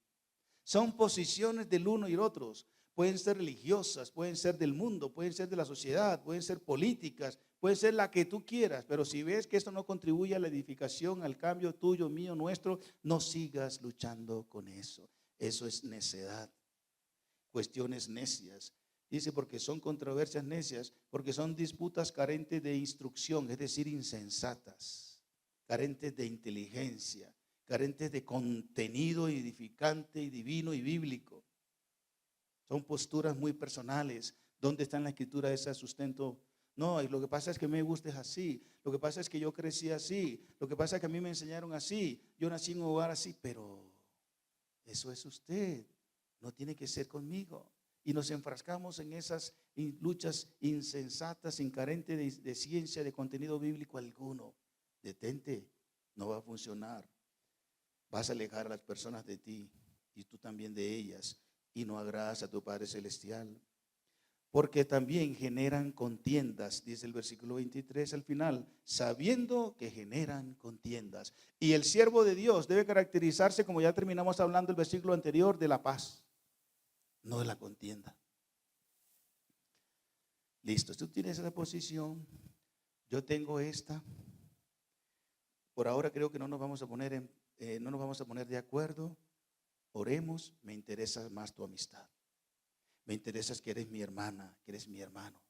Son posiciones del uno y el otro. Pueden ser religiosas, pueden ser del mundo, pueden ser de la sociedad, pueden ser políticas, pueden ser la que tú quieras, pero si ves que esto no contribuye a la edificación, al cambio tuyo, mío, nuestro, no sigas luchando con eso. Eso es necedad. Cuestiones necias. Dice, porque son controversias necias, porque son disputas carentes de instrucción, es decir, insensatas, carentes de inteligencia, carentes de contenido edificante y divino y bíblico. Son posturas muy personales. ¿Dónde está en la escritura ese sustento? No, y lo que pasa es que me gusta es así. Lo que pasa es que yo crecí así. Lo que pasa es que a mí me enseñaron así. Yo nací en un hogar así, pero eso es usted. No tiene que ser conmigo. Y nos enfrascamos en esas luchas insensatas, incarentes de ciencia, de contenido bíblico alguno. Detente, no va a funcionar. Vas a alejar a las personas de ti y tú también de ellas, y no agradas a tu Padre Celestial. Porque también generan contiendas, dice el versículo 23 al final, sabiendo que generan contiendas. Y el siervo de Dios debe caracterizarse, como ya terminamos hablando el versículo anterior, de la paz, no de la contienda. Listo, tú tienes esa posición, yo tengo esta. Por ahora creo que no nos vamos a poner de acuerdo. Oremos, me interesa más tu amistad. Me interesas que eres mi hermana, que eres mi hermano.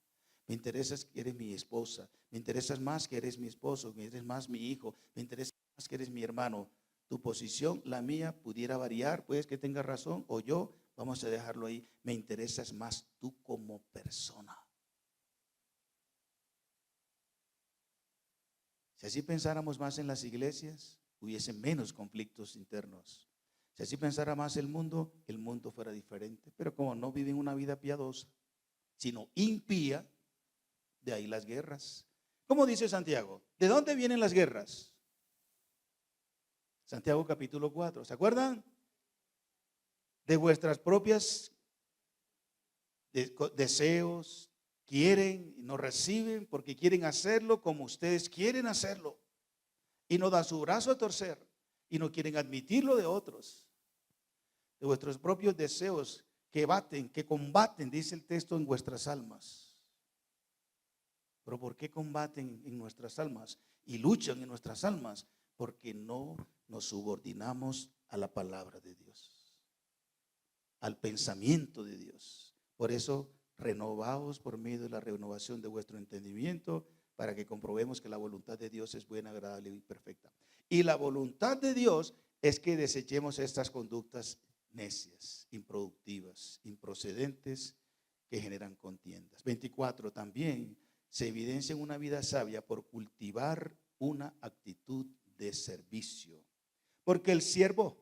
Me interesas que eres mi esposa. Me interesas más que eres mi esposo, que eres más mi hijo. Me interesa más que eres mi hermano. Tu posición, la mía, pudiera variar, puedes que tengas razón, o yo, vamos a dejarlo ahí. Me interesas más tú como persona. Si así pensáramos más en las iglesias, hubiese menos conflictos internos. Si así pensara más el mundo fuera diferente. Pero como no viven una vida piadosa, sino impía, de ahí las guerras. ¿Cómo dice Santiago? ¿De dónde vienen las guerras? Santiago capítulo 4, ¿se acuerdan? De vuestras propias deseos, quieren y no reciben porque quieren hacerlo como ustedes quieren hacerlo. Y no dan su brazo a torcer y no quieren admitirlo de otros. De vuestros propios deseos que baten, que combaten, dice el texto, en vuestras almas. Pero ¿por qué combaten en nuestras almas y luchan en nuestras almas? Porque no nos subordinamos a la palabra de Dios, al pensamiento de Dios. Por eso, renovaos por medio de la renovación de vuestro entendimiento, para que comprobemos que la voluntad de Dios es buena, agradable y perfecta. Y la voluntad de Dios es que desechemos estas conductas necias, improductivas, improcedentes, que generan contiendas. 24. También se evidencia en una vida sabia por cultivar una actitud de servicio. Porque el siervo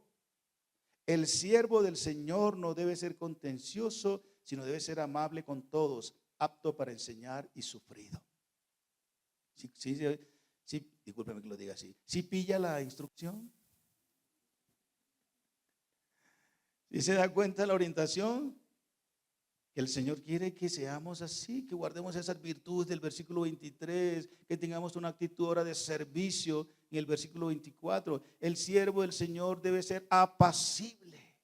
del Señor no debe ser contencioso, sino debe ser amable con todos, apto para enseñar y sufrido. Sí, discúlpeme que lo diga así. ¿Sí pilla la instrucción? ¿Sí se da cuenta de la orientación? Que el Señor quiere que seamos así, que guardemos esas virtudes del versículo 23, que tengamos una actitud ahora de servicio en el versículo 24. El siervo del Señor debe ser apacible,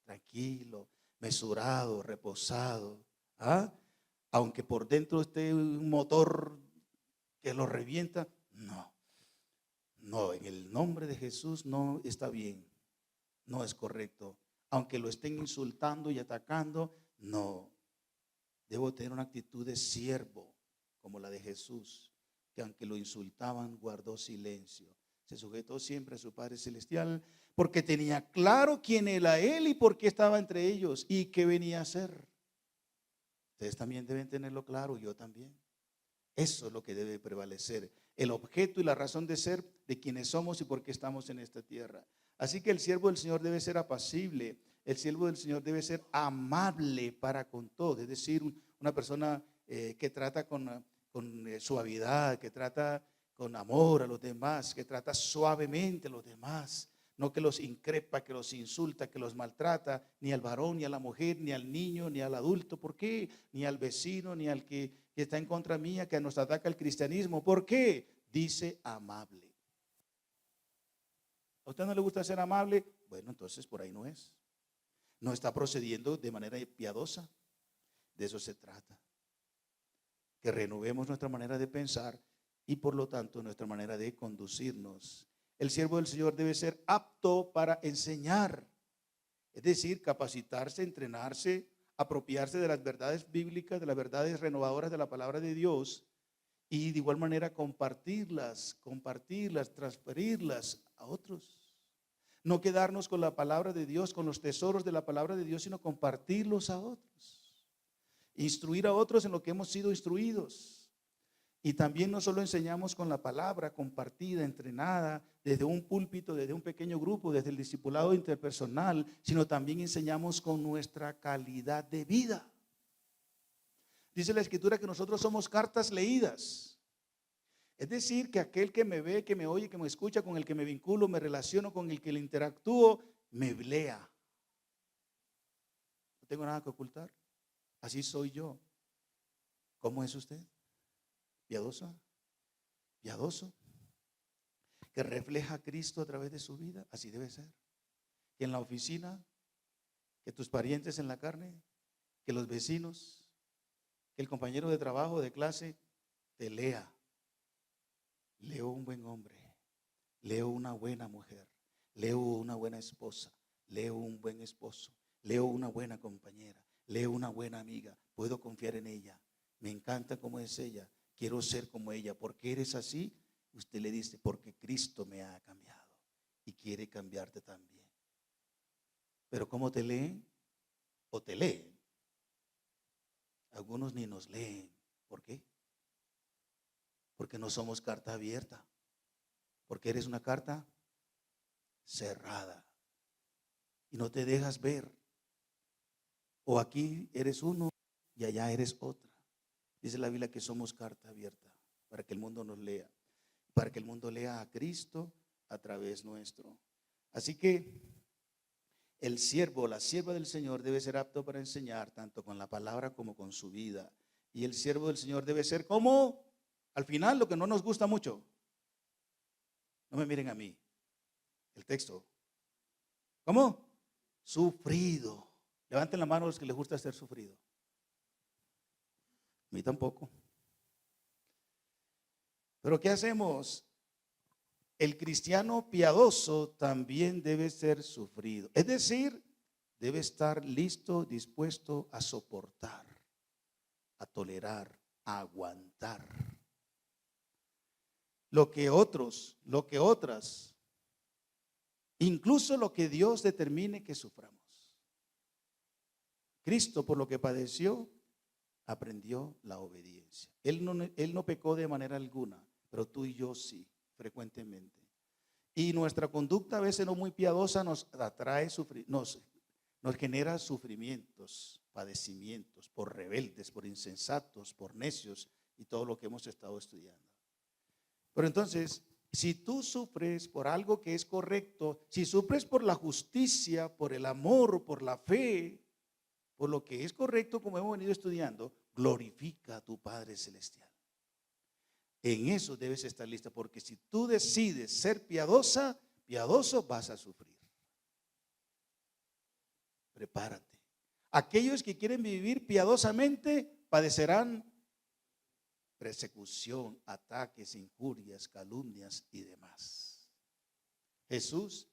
tranquilo, mesurado, reposado. ¿Ah? Aunque por dentro esté un motor que lo revienta, no, en el nombre de Jesús no está bien, no es correcto. Aunque lo estén insultando y atacando, no. Debo tener una actitud de siervo como la de Jesús, que aunque lo insultaban, guardó silencio. Se sujetó siempre a su Padre Celestial, porque tenía claro quién era Él y por qué estaba entre ellos y qué venía a hacer. Ustedes también deben tenerlo claro, yo también. Eso es lo que debe prevalecer, el objeto y la razón de ser de quienes somos y por qué estamos en esta tierra. Así que el siervo del Señor debe ser apacible, el siervo del Señor debe ser amable para con todos, es decir, una persona que trata con suavidad, que trata con amor a los demás, que trata suavemente a los demás, no que los increpa, que los insulta, que los maltrata, ni al varón, ni a la mujer, ni al niño, ni al adulto. ¿Por qué? Ni al vecino, ni al que está en contra mía, que nos ataca el cristianismo. ¿Por qué? Dice amable. ¿A usted no le gusta ser amable? Bueno, entonces por ahí no es. No está procediendo de manera piadosa. De eso se trata. Que renovemos nuestra manera de pensar y por lo tanto nuestra manera de conducirnos. El siervo del Señor debe ser apto para enseñar, es decir, capacitarse, entrenarse, apropiarse de las verdades bíblicas, de las verdades renovadoras de la palabra de Dios y de igual manera compartirlas, transferirlas a otros. No quedarnos con la palabra de Dios, con los tesoros de la palabra de Dios, sino compartirlos a otros. Instruir a otros en lo que hemos sido instruidos. Y también no solo enseñamos con la palabra compartida, entrenada, desde un púlpito, desde un pequeño grupo, desde el discipulado interpersonal, sino también enseñamos con nuestra calidad de vida. Dice la Escritura que nosotros somos cartas leídas. Es decir, que aquel que me ve, que me oye, que me escucha, con el que me vinculo, me relaciono, con el que le interactúo, me lea. No tengo nada que ocultar. Así soy yo. ¿Cómo es usted? ¿Piadosa? ¿Piadoso? ¿Que refleja a Cristo a través de su vida? Así debe ser. Que en la oficina, que tus parientes en la carne, que los vecinos, que el compañero de trabajo, de clase, te lea. Leo un buen hombre, leo una buena mujer, leo una buena esposa, leo un buen esposo, leo una buena compañera, leo una buena amiga, puedo confiar en ella, me encanta cómo es ella, quiero ser como ella. ¿Por qué eres así? Usted le dice, porque Cristo me ha cambiado y quiere cambiarte también. Pero ¿cómo te leen? O te leen. Algunos ni nos leen. ¿Por qué? Porque no somos carta abierta. Porque eres una carta cerrada. Y no te dejas ver. O aquí eres uno y allá eres otra. Dice la Biblia que somos carta abierta para que el mundo nos lea. Para que el mundo lea a Cristo a través nuestro. Así que el siervo, la sierva del Señor debe ser apto para enseñar tanto con la palabra como con su vida. Y el siervo del Señor debe ser como, al final, lo que no nos gusta mucho. No me miren a mí. El texto. ¿Cómo? Sufrido. Levanten la mano los que les gusta ser sufrido. A mí tampoco. Pero ¿qué hacemos? El cristiano piadoso también debe ser sufrido. Es decir, debe estar listo, dispuesto a soportar, a tolerar, a aguantar lo que otros, lo que otras, incluso lo que Dios determine que suframos. Cristo, por lo que padeció, aprendió la obediencia. Él no pecó de manera alguna, pero tú y yo sí, frecuentemente. Y nuestra conducta a veces no muy piadosa nos atrae, nos genera sufrimientos, padecimientos, por rebeldes, por insensatos, por necios y todo lo que hemos estado estudiando. Pero entonces, si tú sufres por algo que es correcto, si sufres por la justicia, por el amor, por la fe, por lo que es correcto, como hemos venido estudiando, glorifica a tu Padre Celestial. En eso debes estar lista, porque si tú decides ser piadoso, vas a sufrir. Prepárate. Aquellos que quieren vivir piadosamente padecerán persecución, ataques, injurias, calumnias y demás. Jesús,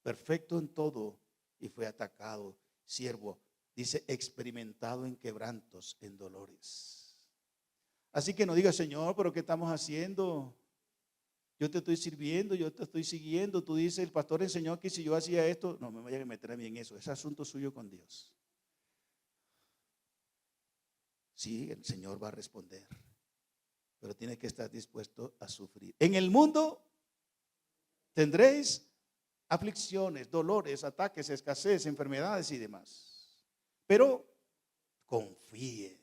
perfecto en todo, y fue atacado, siervo, dice, experimentado en quebrantos, en dolores. Así que no digas, Señor, pero ¿qué estamos haciendo? Yo te estoy sirviendo, yo te estoy siguiendo. Tú dices, el pastor enseñó que si yo hacía esto, no me vaya a meter a mí en eso. Es asunto suyo con Dios. Sí, el Señor va a responder, pero tiene que estar dispuesto a sufrir. En el mundo tendréis aflicciones, dolores, ataques, escasez, enfermedades y demás. Pero confíe.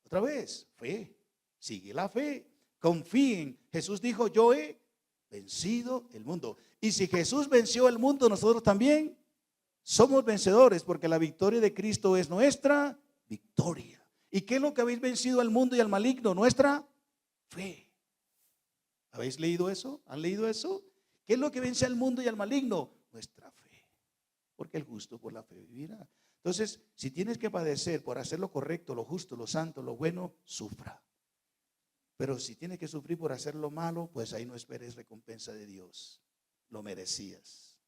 Otra vez, fe. Sigue la fe. Confíen. Jesús dijo, yo he vencido el mundo. Y si Jesús venció el mundo, nosotros también somos vencedores, porque la victoria de Cristo es nuestra victoria. ¿Y qué es lo que habéis vencido al mundo y al maligno? Nuestra fe. ¿Habéis leído eso? ¿Han leído eso? ¿Qué es lo que vence al mundo y al maligno? Nuestra fe. Porque el justo por la fe vivirá. Entonces, si tienes que padecer por hacer lo correcto, lo justo, lo santo, lo bueno, sufra. Pero si tienes que sufrir por hacer lo malo, pues ahí no esperes recompensa de Dios. Lo merecías.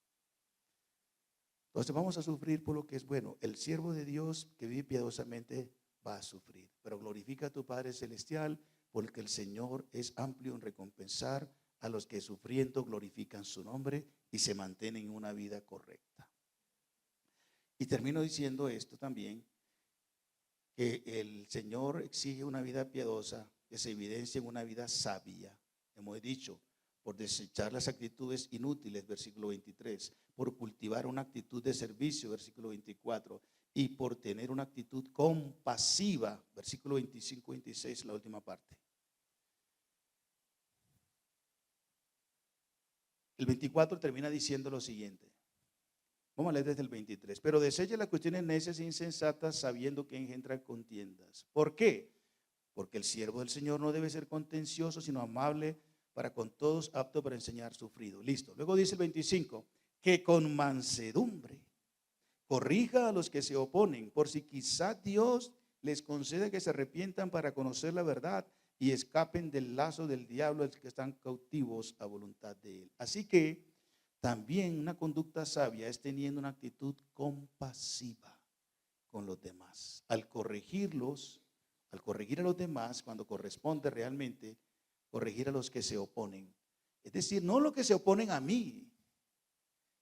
Entonces vamos a sufrir por lo que es bueno. El siervo de Dios que vive piadosamente va a sufrir. Pero glorifica a tu Padre Celestial, porque el Señor es amplio en recompensar a los que sufriendo glorifican su nombre y se mantienen en una vida correcta. Y termino diciendo esto también, que el Señor exige una vida piadosa que se evidencia en una vida sabia. Hemos dicho, por desechar las actitudes inútiles, versículo 23, por cultivar una actitud de servicio, versículo 24, y por tener una actitud compasiva, versículo 25-26, la última parte. El 24 termina diciendo lo siguiente. Vamos a leer desde el 23. Pero desecha las cuestiones necias e insensatas, sabiendo que engendran contiendas. ¿Por qué? Porque el siervo del Señor no debe ser contencioso, sino amable para con todos, apto para enseñar, sufrido. Listo. Luego dice el 25, que con mansedumbre corrija a los que se oponen, por si quizá Dios les concede que se arrepientan para conocer la verdad y escapen del lazo del diablo, los que están cautivos a voluntad de él. Así que también una conducta sabia es teniendo una actitud compasiva con los demás. Al corregir a los demás, cuando corresponde realmente corregir a los que se oponen. Es decir, no los que se oponen a mí,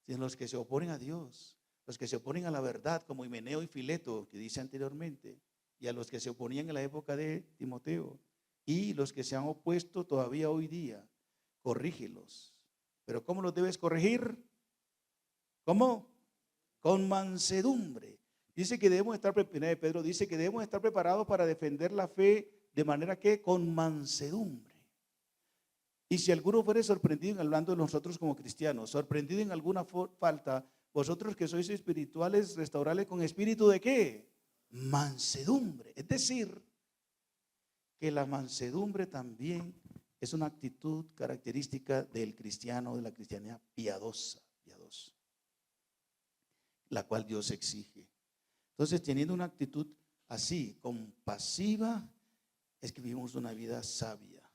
sino los que se oponen a Dios, los que se oponen a la verdad, como Himeneo y Fileto, que dice anteriormente, y a los que se oponían en la época de Timoteo, y los que se han opuesto todavía hoy día. Corrígelos. Pero ¿cómo los debes corregir? ¿Cómo? Con mansedumbre. Dice que debemos estar, Pedro dice que debemos estar preparados para defender la fe, de manera que con mansedumbre. Y si alguno fuere sorprendido, hablando de nosotros como cristianos, sorprendido en alguna falta, vosotros que sois espirituales, restaurarles con espíritu de ¿qué? Mansedumbre. Es decir, que la mansedumbre también es una actitud característica del cristiano, de la cristianidad piadosa, la cual Dios exige. Entonces, teniendo una actitud así, compasiva, es que vivimos una vida sabia.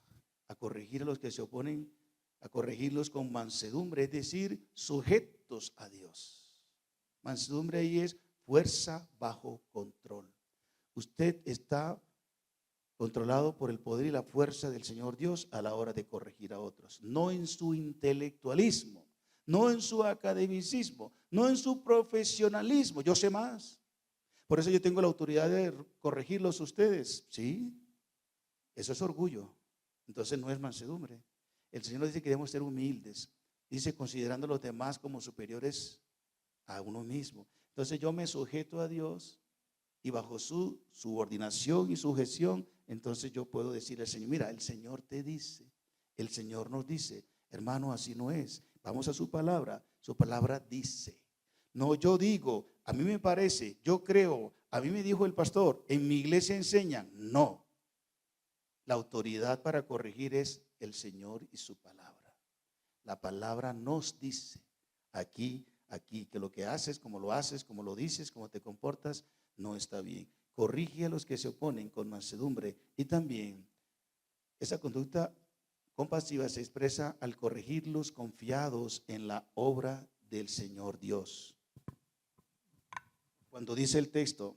A corregir a los que se oponen, a corregirlos con mansedumbre, es decir, sujetos a Dios. Mansedumbre ahí es fuerza bajo control. Usted está controlado por el poder y la fuerza del Señor Dios a la hora de corregir a otros, no en su intelectualismo, no en su academicismo, no en su profesionalismo. Yo sé más, por eso yo tengo la autoridad de corregirlos a ustedes. Sí, eso es orgullo, entonces no es mansedumbre. El Señor nos dice que debemos ser humildes, dice considerando a los demás como superiores a uno mismo. Entonces yo me sujeto a Dios y bajo su subordinación y sujeción, entonces yo puedo decirle al Señor, mira, el Señor te dice, el Señor nos dice, hermano, así no es. Vamos a su palabra dice. No, yo digo, a mí me parece, yo creo, a mí me dijo el pastor, en mi iglesia enseñan. No, la autoridad para corregir es el Señor y su palabra. La palabra nos dice aquí, que lo que haces, como lo dices, como te comportas, no está bien. Corrige a los que se oponen con mansedumbre. Y también esa conducta compasiva se expresa al corregirlos confiados en la obra del Señor Dios. Cuando dice el texto,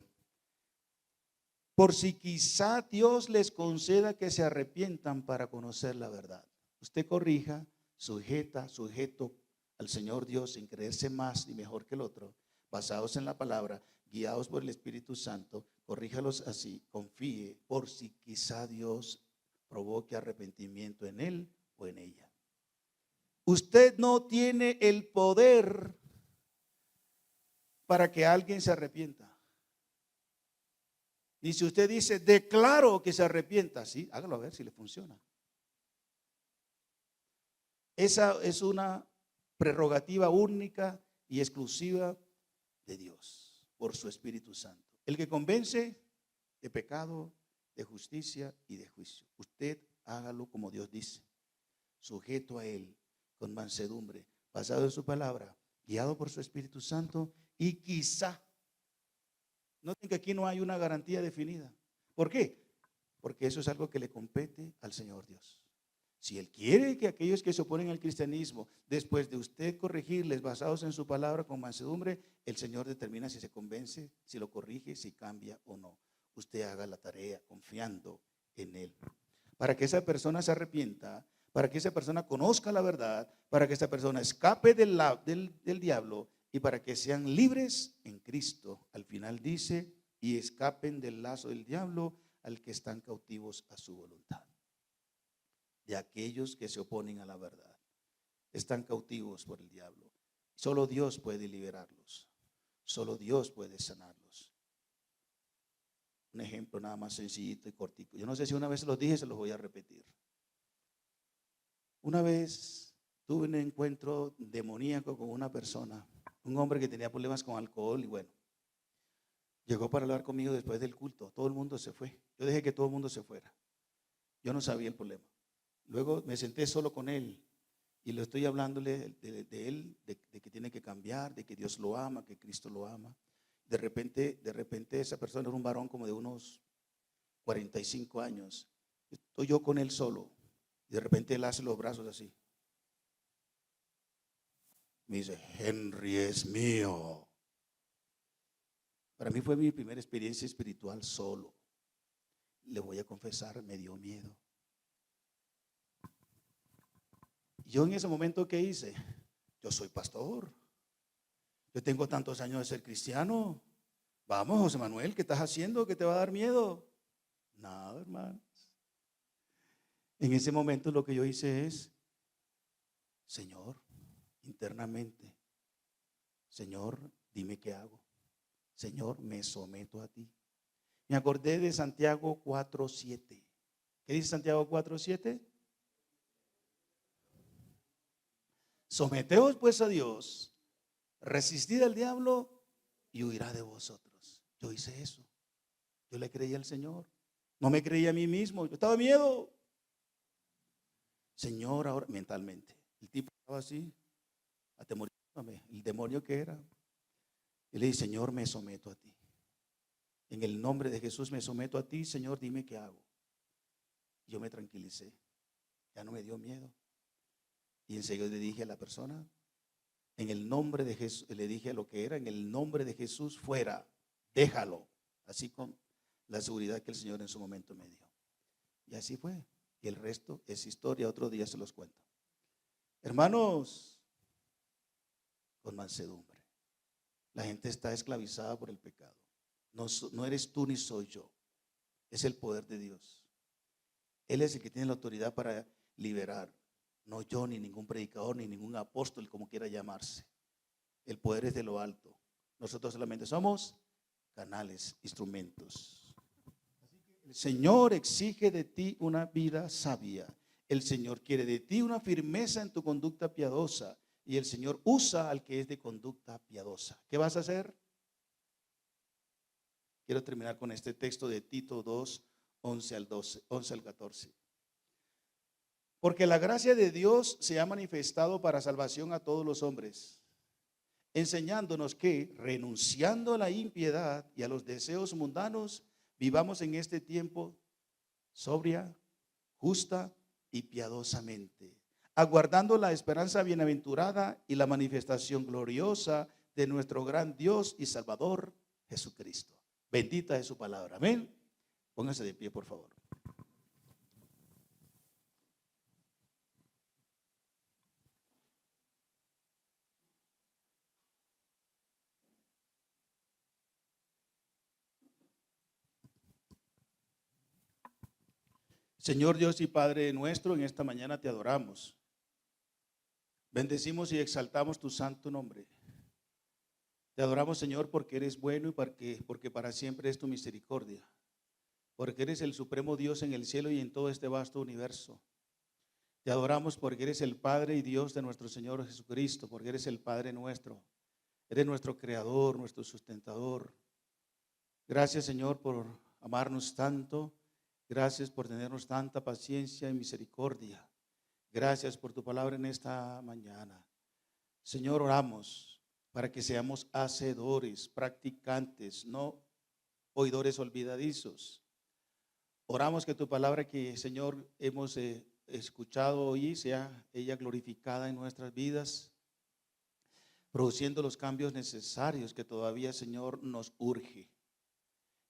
por si quizá Dios les conceda que se arrepientan para conocer la verdad. Usted corrija, sujeto al Señor Dios sin creerse más ni mejor que el otro, basados en la palabra, guiados por el Espíritu Santo, corríjalos así, confíe, por si quizá Dios provoque arrepentimiento en él o en ella. Usted no tiene el poder para que alguien se arrepienta. Y si usted dice, declaro que se arrepienta, sí, hágalo a ver si le funciona. Esa es una prerrogativa única y exclusiva de Dios por su Espíritu Santo. El que convence de pecado, de justicia y de juicio. Usted hágalo como Dios dice, sujeto a Él, con mansedumbre, basado en su palabra, guiado por su Espíritu Santo y quizá. Noten que aquí no hay una garantía definida. ¿Por qué? Porque eso es algo que le compete al Señor Dios. Si Él quiere que aquellos que se oponen al cristianismo, después de usted corregirles basados en su palabra con mansedumbre, el Señor determina si se convence, si lo corrige, si cambia o no. Usted haga la tarea confiando en Él. Para que esa persona se arrepienta, para que esa persona conozca la verdad, para que esa persona escape del diablo y para que sean libres en Cristo. Al final dice, y escapen del lazo del diablo al que están cautivos a su voluntad. De aquellos que se oponen a la verdad, están cautivos por el diablo. Solo Dios puede liberarlos, solo Dios puede sanarlos. Un ejemplo nada más sencillito y cortico. Yo no sé si una vez los dije, se los voy a repetir. Una vez tuve un encuentro demoníaco con una persona, un hombre que tenía problemas con alcohol y bueno, llegó para hablar conmigo después del culto. Todo el mundo se fue. Yo dejé que todo el mundo se fuera. Yo no sabía el problema. Luego me senté solo con él y le estoy hablándole de él, de que tiene que cambiar, de que Dios lo ama, que Cristo lo ama. De repente esa persona era un varón como de unos 45 años. Estoy yo con él solo. Y de repente él hace los brazos así. Me dice, Henry es mío. Para mí fue mi primera experiencia espiritual solo. Le voy a confesar, me dio miedo. Yo en ese momento, ¿qué hice? Yo soy pastor. Yo tengo tantos años de ser cristiano. Vamos, José Manuel, ¿qué estás haciendo? ¿Qué te va a dar miedo? Nada, hermanos. En ese momento lo que yo hice es, Señor, internamente, Señor, dime qué hago. Señor, me someto a ti. Me acordé de Santiago 4:7. ¿Qué dice Santiago 4:7? Someteos pues a Dios, resistid al diablo y huirá de vosotros. Yo hice eso. Yo le creí al Señor. No me creí a mí mismo. Yo estaba miedo. Señor, ahora mentalmente. El tipo estaba así, atemorizándome. El demonio que era. Y le dije, Señor, me someto a ti. En el nombre de Jesús me someto a ti, Señor, dime qué hago. Yo me tranquilicé, ya no me dio miedo. Y enseguida le dije a la persona, en el nombre de Jesús, le dije lo que era, en el nombre de Jesús, fuera, déjalo. Así con la seguridad que el Señor en su momento me dio. Y así fue. Y el resto es historia, otro día se los cuento. Hermanos, con mansedumbre. La gente está esclavizada por el pecado. No eres tú ni soy yo. Es el poder de Dios. Él es el que tiene la autoridad para liberar. No yo, ni ningún predicador, ni ningún apóstol, como quiera llamarse. El poder es de lo alto. Nosotros solamente somos canales, instrumentos. El Señor exige de ti una vida sabia. El Señor quiere de ti una firmeza en tu conducta piadosa. Y el Señor usa al que es de conducta piadosa. ¿Qué vas a hacer? Quiero terminar con este texto de Tito 2, 11 al 14. Porque la gracia de Dios se ha manifestado para salvación a todos los hombres, enseñándonos que, renunciando a la impiedad y a los deseos mundanos, vivamos en este tiempo sobria, justa y piadosamente, aguardando la esperanza bienaventurada y la manifestación gloriosa de nuestro gran Dios y Salvador Jesucristo. Bendita es su palabra. Amén. Pónganse de pie, por favor. Señor Dios y Padre nuestro, en esta mañana te adoramos. Bendecimos y exaltamos tu santo nombre. Te adoramos, Señor, porque eres bueno y porque para siempre es tu misericordia. Porque eres el supremo Dios en el cielo y en todo este vasto universo. Te adoramos porque eres el Padre y Dios de nuestro Señor Jesucristo, porque eres el Padre nuestro. Eres nuestro creador, nuestro sustentador. Gracias, Señor, por amarnos tanto. Gracias por tenernos tanta paciencia y misericordia. Gracias por tu palabra en esta mañana. Señor, oramos para que seamos hacedores, practicantes, no oidores olvidadizos. Oramos que tu palabra que, Señor, hemos escuchado hoy sea ella glorificada en nuestras vidas, produciendo los cambios necesarios que todavía, Señor, nos urge.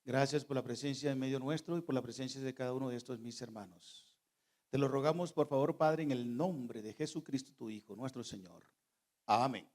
Gracias por la presencia en medio nuestro y por la presencia de cada uno de estos mis hermanos. Te lo rogamos, por favor, Padre, en el nombre de Jesucristo, tu Hijo, nuestro Señor. Amén.